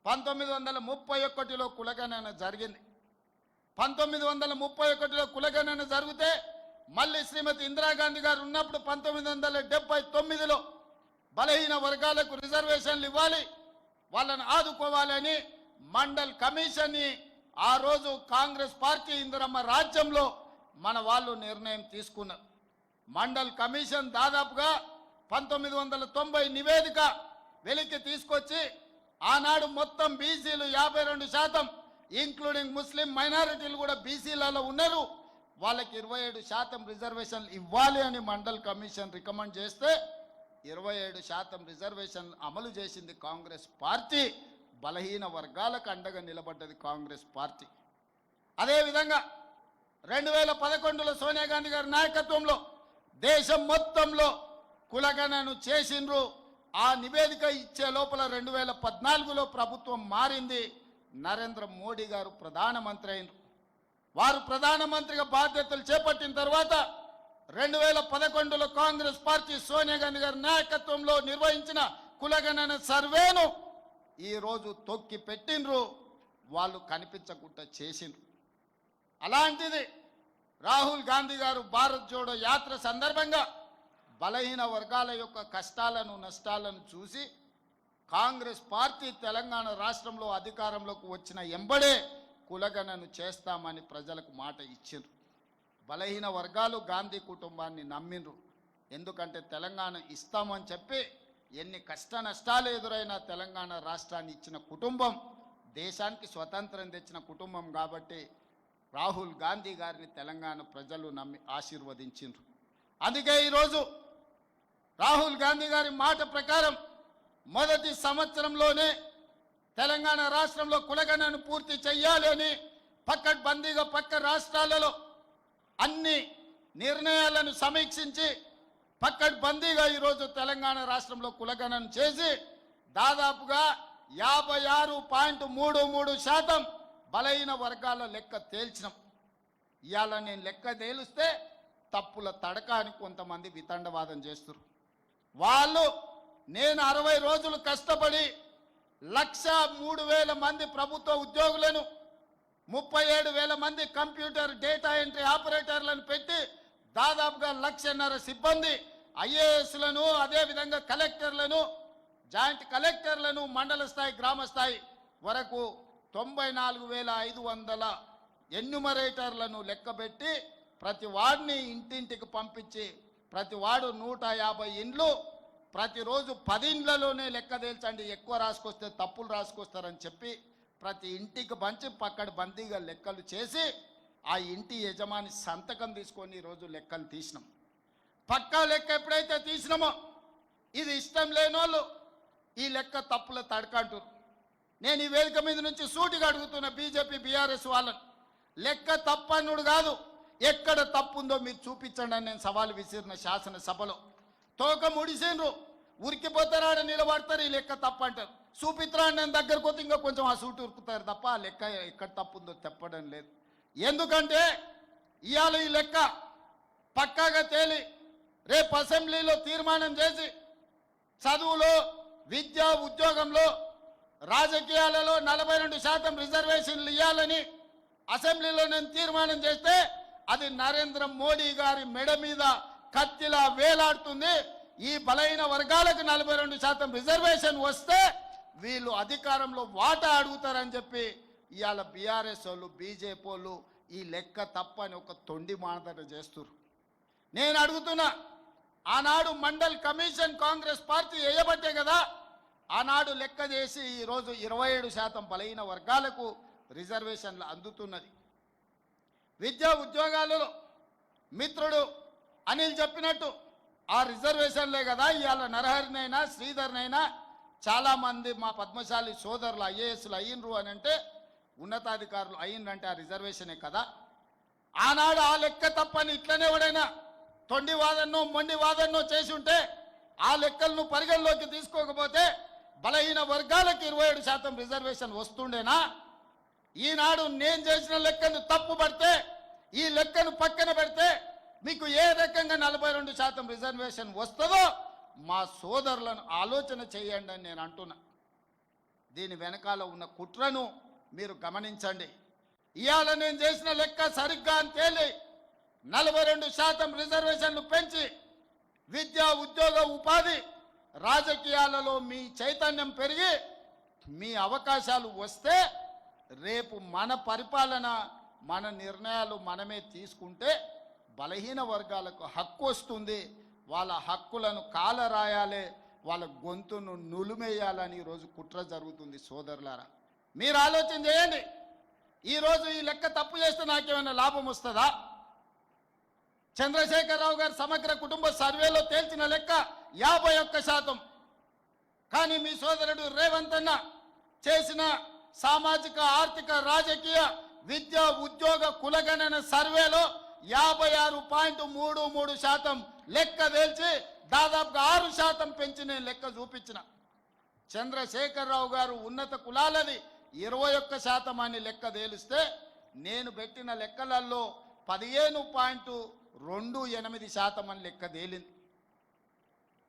1931లో కులగణన జరిగింది. 1931లో కులగణన జరిగితే మళ్ళీ శ్రీమతి ఇందిరాగాంధీ గారు ఉన్నప్పుడు 1979లో బలహీన వర్గాలకు రిజర్వేషన్లు ఇవ్వాలి, వాళ్ళని ఆదుకోవాలని మండల్ కమిషన్ని ఆ రోజు కాంగ్రెస్ పార్టీ ఇందిరమ్మ రాజ్యంలో మన వాళ్ళు నిర్ణయం తీసుకున్నారు. మండల్ కమిషన్ దాదాపుగా 1990 నివేదిక వెలికి తీసుకొచ్చి ఆనాడు మొత్తం బీసీలు 52%, ఇంక్లూడింగ్ ముస్లిం మైనారిటీలు కూడా బీసీలలో ఉన్నారు, వాళ్ళకి 27% రిజర్వేషన్లు ఇవ్వాలి అని మండల్ కమిషన్ రికమెండ్ చేస్తే 27% రిజర్వేషన్ అమలు చేసింది కాంగ్రెస్ పార్టీ. బలహీన వర్గాలకు అండగా నిలబడ్డది కాంగ్రెస్ పార్టీ. అదేవిధంగా 2011లో సోనియా గాంధీ గారి నాయకత్వంలో దేశం మొత్తంలో కులగణను చేసిండ్రు. ఆ నివేదిక ఇచ్చే లోపల 2014లో ప్రభుత్వం మారింది. నరేంద్ర మోడీ గారు ప్రధానమంత్రి అయినారు. వారు ప్రధానమంత్రిగా బాధ్యతలు చేపట్టిన తర్వాత 2011లో కాంగ్రెస్ పార్టీ సోనియా గాంధీ గారి నాయకత్వంలో నిర్వహించిన కులగణన సర్వేను ఈరోజు తొక్కి పెట్టిండ్రు, వాళ్ళు కనిపించకుండా చేసిండ్రు. అలాంటిది రాహుల్ గాంధీ గారు భారత్ జోడో యాత్ర సందర్భంగా బలహీన వర్గాల యొక్క కష్టాలను నష్టాలను చూసి కాంగ్రెస్ పార్టీ తెలంగాణ రాష్ట్రంలో అధికారంలోకి వచ్చిన ఎంబడే కులగణను చేస్తామని ప్రజలకు మాట ఇచ్చిండ్రు. బలహీన వర్గాలు గాంధీ కుటుంబాన్ని నమ్మిండ్రు. ఎందుకంటే తెలంగాణ ఇస్తామని చెప్పి ఎన్ని కష్ట నష్టాలు ఎదురైనా తెలంగాణ రాష్ట్రాన్ని ఇచ్చిన కుటుంబం దేశానికి స్వతంత్రం తెచ్చిన కుటుంబం కాబట్టి రాహుల్ గాంధీ గారిని తెలంగాణ ప్రజలు నమ్మి ఆశీర్వదించిండ్రు. అందుకే ఈరోజు రాహుల్ గాంధీ గారి మాట ప్రకారం మొదటి సంవత్సరంలోనే తెలంగాణ రాష్ట్రంలో కులగణను పూర్తి చెయ్యాలి అని పక్కడ్బందీగా పక్క రాష్ట్రాలలో అన్ని నిర్ణయాలను సమీక్షించి పక్కడ్బందీగా ఈరోజు తెలంగాణ రాష్ట్రంలో కులగణన చేసి దాదాపుగా 56.33% బలహీన వర్గాల లెక్క తేల్చినాం. ఇవాళ నేను లెక్క తేలిస్తే తప్పుల తడక అని కొంతమంది వితండవాదం చేస్తారు. వాళ్ళు నేను 60 రోజులు కష్టపడి 103,000 మంది ప్రభుత్వ ఉద్యోగులను 37,000 మంది కంప్యూటర్ డేటా ఎంట్రీ ఆపరేటర్లను పెట్టి దాదాపుగా 1,50,000 సిబ్బంది ఐఏఎస్లను అదేవిధంగా కలెక్టర్లను జాయింట్ కలెక్టర్లను మండల స్థాయి గ్రామ స్థాయి వరకు 94,500 ఎన్యుమరేటర్లను లెక్కబెట్టి ప్రతి వాడిని ఇంటింటికి పంపించి ప్రతి వాడు 150 ఇండ్లు ప్రతిరోజు 10 ఇండ్లలోనే లెక్క తేల్చండి, ఎక్కువ రాసుకొస్తే తప్పులు రాసుకొస్తారని చెప్పి ప్రతి ఇంటికి పంచి పక్కన బందీగా లెక్కలు చేసి ఆ ఇంటి యజమాని సంతకం తీసుకొని ఈరోజు లెక్కలు తీసినాం. పక్కా లెక్క ఎప్పుడైతే తీసినామో ఇది ఇష్టం లేనోళ్ళు ఈ లెక్క తప్పుల తడకంటారు. నేను ఈ వేదిక మీద నుంచి సూటిగా అడుగుతున్న బీజేపీ బీఆర్ఎస్ వాళ్ళని, లెక్క తప్పన్నుడు కాదు, ఎక్కడ తప్పుందో మీరు చూపించండి అని నేను సవాలు విసిరిన శాసనసభలో. తోక ముడిసిండ్రు, ఉరికిపోతారాడ నిలబడతారు, ఈ లెక్క తప్పంటారు. చూపిత్రా నేను దగ్గరకు పోతే ఇంకా కొంచెం ఆ సూటి ఉరుకుతారు తప్ప ఆ లెక్క ఎక్కడ తప్పుందో చెప్పడం లేదు. ఎందుకంటే ఇవాళ ఈ లెక్క పక్కాగా తేలి రేపు అసెంబ్లీలో తీర్మానం చేసి చదువులో విద్య ఉద్యోగంలో రాజకీయాలలో 42% రిజర్వేషన్లు ఇవ్వాలని అసెంబ్లీలో నేను తీర్మానం చేస్తే అది నరేంద్ర మోడీ గారి మెడ మీద కత్తిలా వేలాడుతుంది. ఈ బలహీన వర్గాలకు 42% రిజర్వేషన్ వస్తే వీళ్ళు అధికారంలో వాటా అడుగుతారని చెప్పి ఇవాళ బీఆర్ఎస్ వాళ్ళు బీజేపీ వాళ్ళు ఈ లెక్క తప్పని ఒక తొండి మానదట చేస్తున్నారు. నేను అడుగుతున్నా, ఆనాడు మండల్ కమిషన్ కాంగ్రెస్ పార్టీ వేయబట్టే కదా ఆనాడు లెక్క చేసి ఈరోజు 27% బలహీన వర్గాలకు రిజర్వేషన్లు అందుతున్నది. విద్యా ఉద్యోగాలలో మిత్రుడు అనిల్ చెప్పినట్టు ఆ రిజర్వేషన్లే కదా ఇవాళ నరహరినైనా శ్రీధర్నైనా చాలామంది మా పద్మశాలి సోదరులు ఐఏఎస్లు అయ్యిండ్రు అని అంటే ఉన్నతాధికారులు అయ్యిండ్రంటే ఆ రిజర్వేషనే కదా. ఆనాడు ఆ లెక్క తప్పని ఇట్లనే ఎవడైనా తొండి వాదన్నో మొండి వాదన్నో చేసి ఉంటే ఆ లెక్కలను పరిగణలోకి తీసుకోకపోతే బలహీన వర్గాలకు 27% రిజర్వేషన్ వస్తుండేనా? ఈనాడు నేను చేసిన లెక్కను తప్పు పడితే ఈ లెక్కను పక్కన పెడితే మీకు ఏ రకంగా 42% రిజర్వేషన్ వస్తుందో మా సోదరులను ఆలోచన చేయండి అని నేను అంటున్నా. దీని వెనకాల ఉన్న కుట్రను మీరు గమనించండి. ఇవాళ నేను చేసిన లెక్క సరిగ్గా అని తేలి 42% రిజర్వేషన్లు పెంచి విద్య ఉద్యోగ ఉపాధి రాజకీయాలలో మీ చైతన్యం పెరిగి మీ అవకాశాలు వస్తే రేపు మన పరిపాలన మన నిర్ణయాలు మనమే తీసుకుంటే బలహీన వర్గాలకు హక్కు వస్తుంది. వాళ్ళ హక్కులను కాలరాయాలి, వాళ్ళ గొంతును నులిమేయాలని ఈరోజు కుట్ర జరుగుతుంది. సోదరులారా, మీరు ఆలోచన చేయండి. ఈరోజు ఈ లెక్క తప్పు చేస్తే నాకేమైనా లాభం వస్తుందా? చంద్రశేఖరరావు గారు సమగ్ర కుటుంబ సర్వేలో తేల్చిన లెక్క 51%. కానీ మీ సోదరుడు రేవంత్ అన్న చేసిన సామాజిక ఆర్థిక రాజకీయ విద్య ఉద్యోగ కులగణన సర్వేలో 56.33% లెక్క తేల్చి దాదాపుగా 6% పెంచి నేను లెక్క చూపించిన. చంద్రశేఖరరావు గారు ఉన్నత కులాలది 21% అని లెక్క తేలిస్తే నేను పెట్టిన లెక్కలలో 15.28% అని లెక్క తేలింది.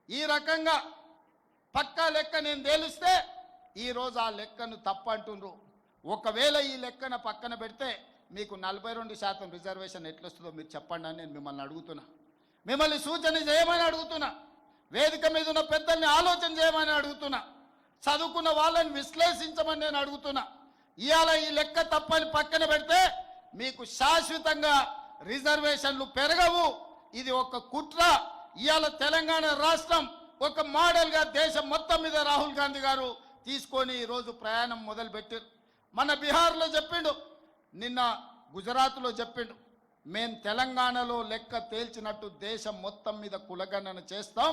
ఈ రకంగా పక్కా లెక్క నేను తేలిస్తే ఈరోజు ఆ లెక్కను తప్పంటుండ్రు. ఒకవేళ ఈ లెక్కన పక్కన పెడితే మీకు 42% రిజర్వేషన్ ఎట్లొస్తుందో మీరు చెప్పండి అని నేను మిమ్మల్ని అడుగుతున్నా. మిమ్మల్ని సూచన చేయమని అడుగుతున్నా. వేదిక మీద ఉన్న పెద్దల్ని ఆలోచన చేయమని అడుగుతున్నా. చదువుకున్న వాళ్ళని విశ్లేషించమని నేను అడుగుతున్నా. ఇవాళ ఈ లెక్క తప్పని పక్కన పెడితే మీకు శాశ్వతంగా రిజర్వేషన్లు పెరగవు. ఇది ఒక కుట్ర. ఇవాళ తెలంగాణ రాష్ట్రం ఒక మోడల్గా దేశం మొత్తం మీద రాహుల్ గాంధీ గారు తీసుకొని ఈరోజు ప్రయాణం మొదలుపెట్టారు. మన బీహార్లో చెప్పిండు, నిన్న గుజరాత్లో చెప్పిండు, మేం తెలంగాణలో లెక్క తేల్చినట్టు దేశం మొత్తం మీద కులగణన చేస్తాం,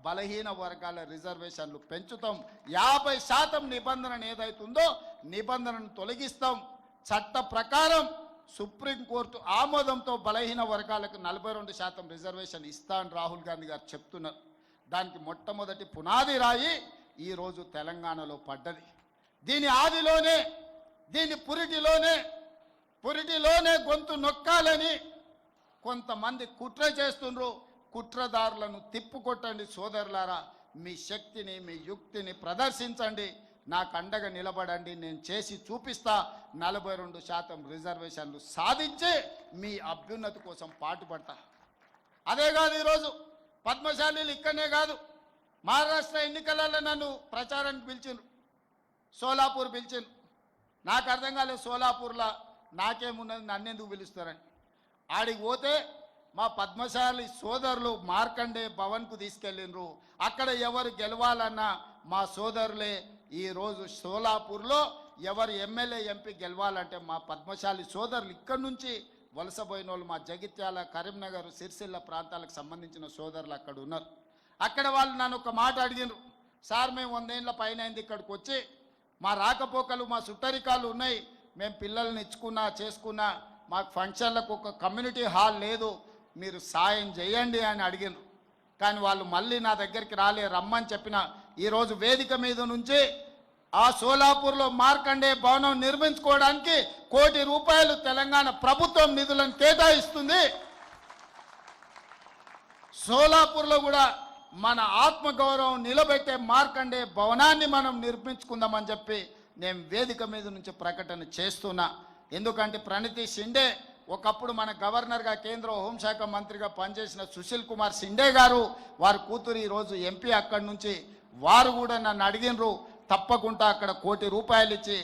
బలహీన వర్గాల రిజర్వేషన్లు పెంచుతాం, 50% నిబంధన ఏదైతుందో నిబంధనను తొలగిస్తాం, చట్ట ప్రకారం సుప్రీంకోర్టు ఆమోదంతో బలహీన వర్గాలకు 42% రిజర్వేషన్ ఇస్తా అని రాహుల్ గాంధీ గారు చెప్తున్నారు. దానికి మొట్టమొదటి పునాది రాయి ఈరోజు తెలంగాణలో పడ్డది. దీని ఆదిలోనే, దీని పురిటిలోనే గొంతు నొక్కాలని కొంతమంది కుట్ర చేస్తుండ్రు. కుట్రదారులను తిప్పుకొట్టండి సోదరులారా, మీ శక్తిని మీ యుక్తిని ప్రదర్శించండి, నాకు అండగా నిలబడండి, నేను చేసి చూపిస్తా. 42% రిజర్వేషన్లు సాధించి మీ అభ్యున్నతి కోసం పాటుపడతా. అదే కాదు, ఈరోజు పద్మశాలీలు ఇక్కడనే కాదు, మహారాష్ట్ర ఎన్నికలలో నన్ను ప్రచారానికి పిలిచిండ్రు, సోలాపూర్ పిలిచిండ్రు. నాకు అర్థం కాలేదు, సోలాపూర్లో నాకేమున్నది, నన్నెందుకు పిలుస్తారని. ఆడికి పోతే మా పద్మశాలి సోదరులు మార్కండే భవన్కు తీసుకెళ్ళిండ్రు. అక్కడ ఎవరు గెలవాలన్నా మా సోదరులే. ఈరోజు సోలాపూర్లో ఎవరు ఎమ్మెల్యే ఎంపీ గెలవాలంటే మా పద్మశాలి సోదరులు ఇక్కడి నుంచి వలసపోయిన వాళ్ళు, మా జగిత్యాల, కరీంనగర్, సిరిసిల్ల ప్రాంతాలకు సంబంధించిన సోదరులు అక్కడ ఉన్నారు. అక్కడ వాళ్ళు నన్ను ఒక మాట అడిగినారు, సార్ మేము 100 ఏళ్ళ పైన అయింది ఇక్కడికి వచ్చి, మా రాకపోకలు మా సుట్టరికాలు ఉన్నాయి, మేము పిల్లల్ని ఇచ్చుకున్నా చేసుకున్నా, మాకు ఫంక్షన్లకు ఒక కమ్యూనిటీ హాల్ లేదు, మీరు సాయం చేయండి అని అడిగినారు. కానీ వాళ్ళు మళ్ళీ నా దగ్గరికి రాలే, రమ్మని చెప్పిన. ఈరోజు వేదిక మీద నుంచి ఆ సోలాపూర్లో మార్కండే భవనం నిర్మించుకోవడానికి 1 కోటి రూపాయలు తెలంగాణ ప్రభుత్వం నిధులను కేటాయిస్తుంది. సోలాపూర్లో కూడా మన ఆత్మగౌరవం నిలబెట్టే మార్కండే భవనాన్ని మనం నిర్మించుకుందామని చెప్పి నేను వేదిక మీద నుంచి ప్రకటన చేస్తున్నా. ఎందుకంటే ప్రణితి షిండే ఒకప్పుడు మన గవర్నర్గా, కేంద్ర హోంశాఖ మంత్రిగా పనిచేసిన సుశీల్ కుమార్ షిండే గారు, వారి కూతురు ఈరోజు ఎంపీ అక్కడి నుంచి, వారు కూడా నన్ను అడిగినరు, తప్పకుండా అక్కడ 1 కోటి రూపాయలు ఇచ్చి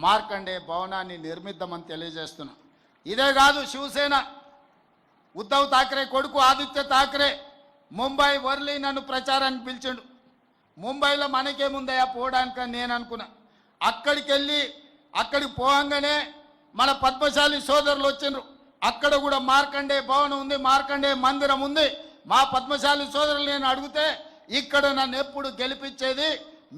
మార్కండే భవనాన్ని నిర్మిద్దామని తెలియజేస్తున్నా. ఇదే కాదు, శివసేన ఉద్ధవ్ ఠాక్రే కొడుకు ఆదిత్య ఠాక్రే ముంబై వర్లీ నన్ను ప్రచారానికి పిలిచిండు. ముంబైలో మనకేముందయా పోవడానికని నేను అనుకున్నా. అక్కడికి పోగానే మన పద్మశాలి సోదరులు వచ్చిండ్రు. అక్కడ కూడా మార్కండే భవనం ఉంది, మార్కండే మందిరం ఉంది. మా పద్మశాలి సోదరులు నేను అడిగితే, ఇక్కడ నన్ను ఎప్పుడు గెలిపించేది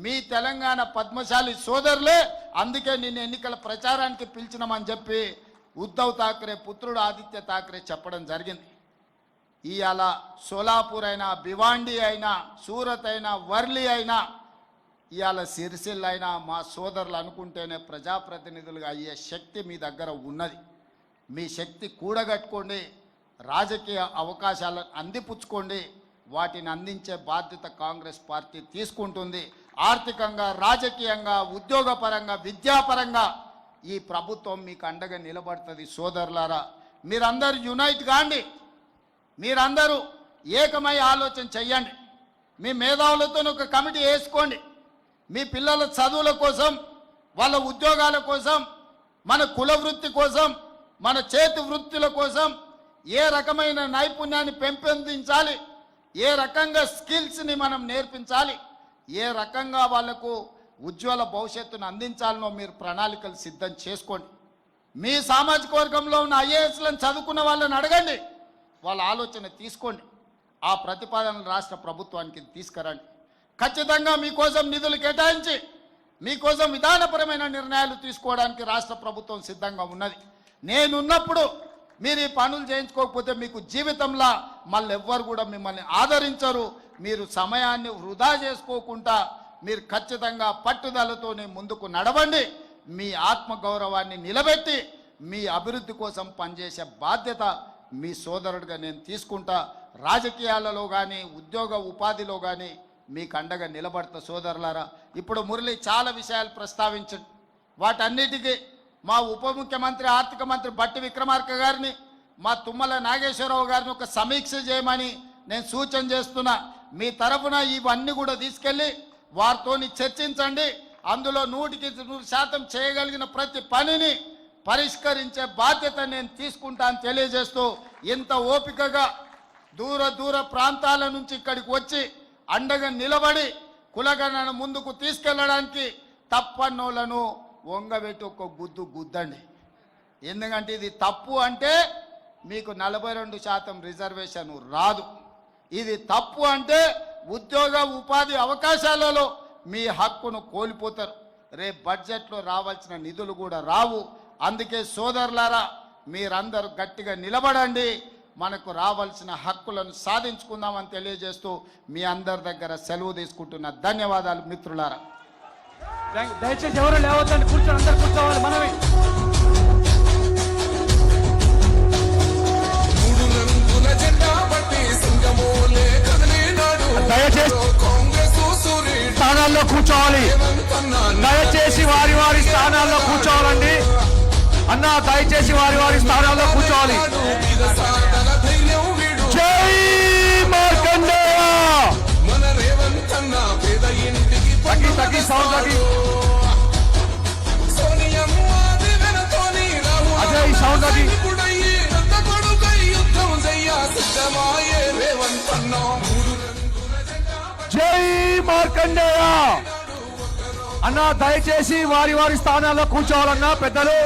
మీ తెలంగాణ పద్మశాలి సోదరులే, అందుకే నిన్ను ఎన్నికల ప్రచారానికి పిలిచినామని చెప్పి ఉద్ధవ్ ఠాక్రే పుత్రుడు ఆదిత్య ఠాక్రే చెప్పడం జరిగింది. ఇవాళ సోలాపూర్ అయినా, భివాండి అయినా, సూరత్ అయినా, వర్లీ అయినా, ఇవాళ సిరిసిల్ల అయినా మా సోదరులు అనుకుంటేనే ప్రజాప్రతినిధులుగా అయ్యే శక్తి మీ దగ్గర ఉన్నది. మీ శక్తి కూడగట్టుకోండి, రాజకీయ అవకాశాలను అందిపుచ్చుకోండి. వాటిని అందించే బాధ్యత కాంగ్రెస్ పార్టీ తీసుకుంటుంది. ఆర్థికంగా, రాజకీయంగా, ఉద్యోగపరంగా, విద్యాపరంగా ఈ ప్రభుత్వం మీకు అండగా నిలబడుతుంది. సోదరులారా, మీరందరూ యునైట్ కాండి, మీరందరూ ఏకమై ఆలోచన చెయ్యండి. మీ మేధావులతో ఒక కమిటీ వేసుకోండి. మీ పిల్లల చదువుల కోసం, వాళ్ళ ఉద్యోగాల కోసం, మన కుల వృత్తి కోసం, మన చేతి వృత్తుల కోసం ఏ రకమైన నైపుణ్యాన్ని పెంపొందించాలి, ఏ రకంగా స్కిల్స్ని మనం నేర్పించాలి, ఏ రకంగా వాళ్లకు ఉజ్వల భవిష్యత్తును అందించాలనో మీరు ప్రణాళికలు సిద్ధం చేసుకోండి. మీ సామాజిక వర్గంలో ఉన్న ఐఏఎస్లను చదువుకున్న వాళ్ళని అడగండి, వాళ్ళ ఆలోచన తీసుకోండి. ఆ ప్రతిపాదనలు రాష్ట్ర ప్రభుత్వానికి తీసుకురండి. ఖచ్చితంగా మీకోసం నిధులు కేటాయించి మీకోసం విధానపరమైన నిర్ణయాలు తీసుకోవడానికి రాష్ట్ర ప్రభుత్వం సిద్ధంగా ఉన్నది. నేనున్నప్పుడు మీరు ఈ పనులు చేయించుకోకపోతే మీకు జీవితంలో మళ్ళీ ఎవ్వరు కూడా మిమ్మల్ని ఆదరించరు. మీరు సమయాన్ని వృధా చేసుకోకుండా మీరు ఖచ్చితంగా పట్టుదలతోనే ముందుకు నడవండి. మీ ఆత్మగౌరవాన్ని నిలబెట్టి మీ అభివృద్ధి కోసం పనిచేసే బాధ్యత మీ సోదరుడిగా నేను తీసుకుంటా. రాజకీయాలలో కానీ, ఉద్యోగ ఉపాధిలో కానీ మీకు అండగా నిలబడతా. సోదరులారా, ఇప్పుడు మురళి చాలా విషయాలు ప్రస్తావించండి. వాటన్నిటికీ మా ఉప ముఖ్యమంత్రి, ఆర్థిక మంత్రి బట్టి విక్రమార్క గారిని, మా తుమ్మల నాగేశ్వరరావు గారిని ఒక సమీక్ష చేయమని నేను సూచన చేస్తున్నా. మీ తరఫున ఇవన్నీ కూడా తీసుకెళ్ళి వారితోని చర్చించండి. అందులో 100% చేయగలిగిన ప్రతి పనిని పరిష్కరించే బాధ్యత నేను తీసుకుంటాను తెలియజేస్తూ, ఇంత ఓపికగా దూర ప్రాంతాల నుంచి ఇక్కడికి వచ్చి అండగా నిలబడి కులగణన ముందుకు తీసుకెళ్లడానికి తప్పన్నోళ్లను వంగబెట్టి ఒక గుద్దు గుద్దండి. ఎందుకంటే ఇది తప్పు అంటే మీకు 42% రిజర్వేషన్ రాదు. ఇది తప్పు అంటే ఉద్యోగ ఉపాధి అవకాశాలలో మీ హక్కును కోల్పోతారు. రేపు బడ్జెట్లో రావాల్సిన నిధులు కూడా రావు. అందుకే సోదరులారా మీరందరూ గట్టిగా నిలబడండి, మనకు రావాల్సిన హక్కులను సాధించుకుందామని తెలియజేస్తూ మీ అందరి దగ్గర సెలవు తీసుకుంటున్న ధన్యవాదాలు మిత్రులారా. దయచేసి ఎవరు లేవద్దండి, కూర్చొని అందరు కూర్చోవాలి. మనవి మూడు రంగుల జెండా పట్టి సింగమోలే కదిలినాడు దయచేసి కాంగ్రెస్ సూర్యుడు స్థానాల్లో కూర్చోవాలి. దయచేసి వారి వారి స్థానాల్లో కూర్చోవాలండి అన్న. దయచేసి వారి వారి స్థానాల్లో కూర్చోవాలి. సాధన ధైర్యం వీడు జై మార్కండేయ. మన రేవంత్ అన్న పేద ఇంటికి తగ్గి సౌండ్ తగ్గి. సోనియమ్మ దివెనతోని రాహుల్ అజయ్ సౌండ్ తగ్గి. కొడుకయ్యి రక్త కొడుకై యుద్ధం చెయ్య సిద్ధమాయే రేవంత్ అన్న మూడు రంగుల జెండా జై మార్కండేయ అన్న. దయచేసి వారి వారి స్థానాల్లో కూర్చోవాలన్నా పెద్దలు.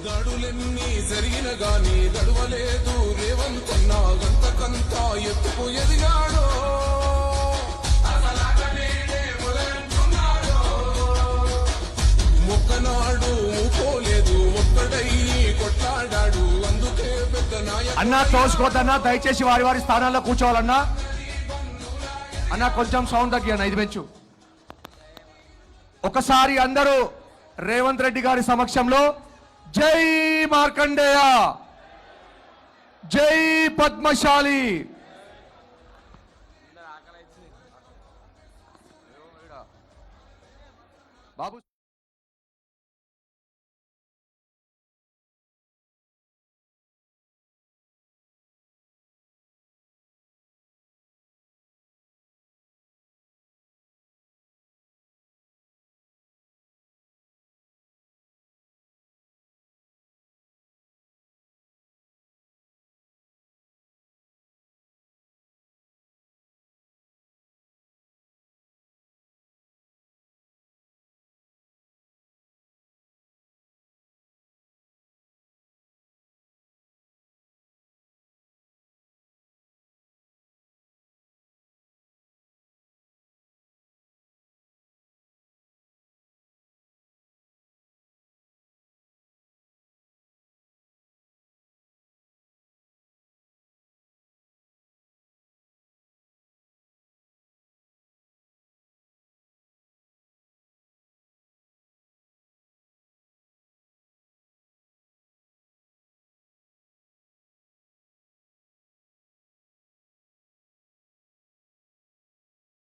దాడులెన్ని జరిగిన గాని దడవలేదు రేవంత్ అన్న గంతకంత ఎత్తుకు ఎదిగాడు. మొక్కనాడు ఊకోలేదు ఒక్కడై కొట్లాడాడు అందుకే పెద్ద అన్న తోసుకోద్దన్నా. దయచేసి వారి వారి స్థానాల్లో కూర్చోవాలన్నా. అన్న కొంచెం సౌండ్ తగ్గి అన్న, ఇది పెంచు. ఒకసారి అందరూ రేవంత్ రెడ్డి గారి సమక్షంలో జై మార్కండేయ, జై పద్మశాలి. బాబు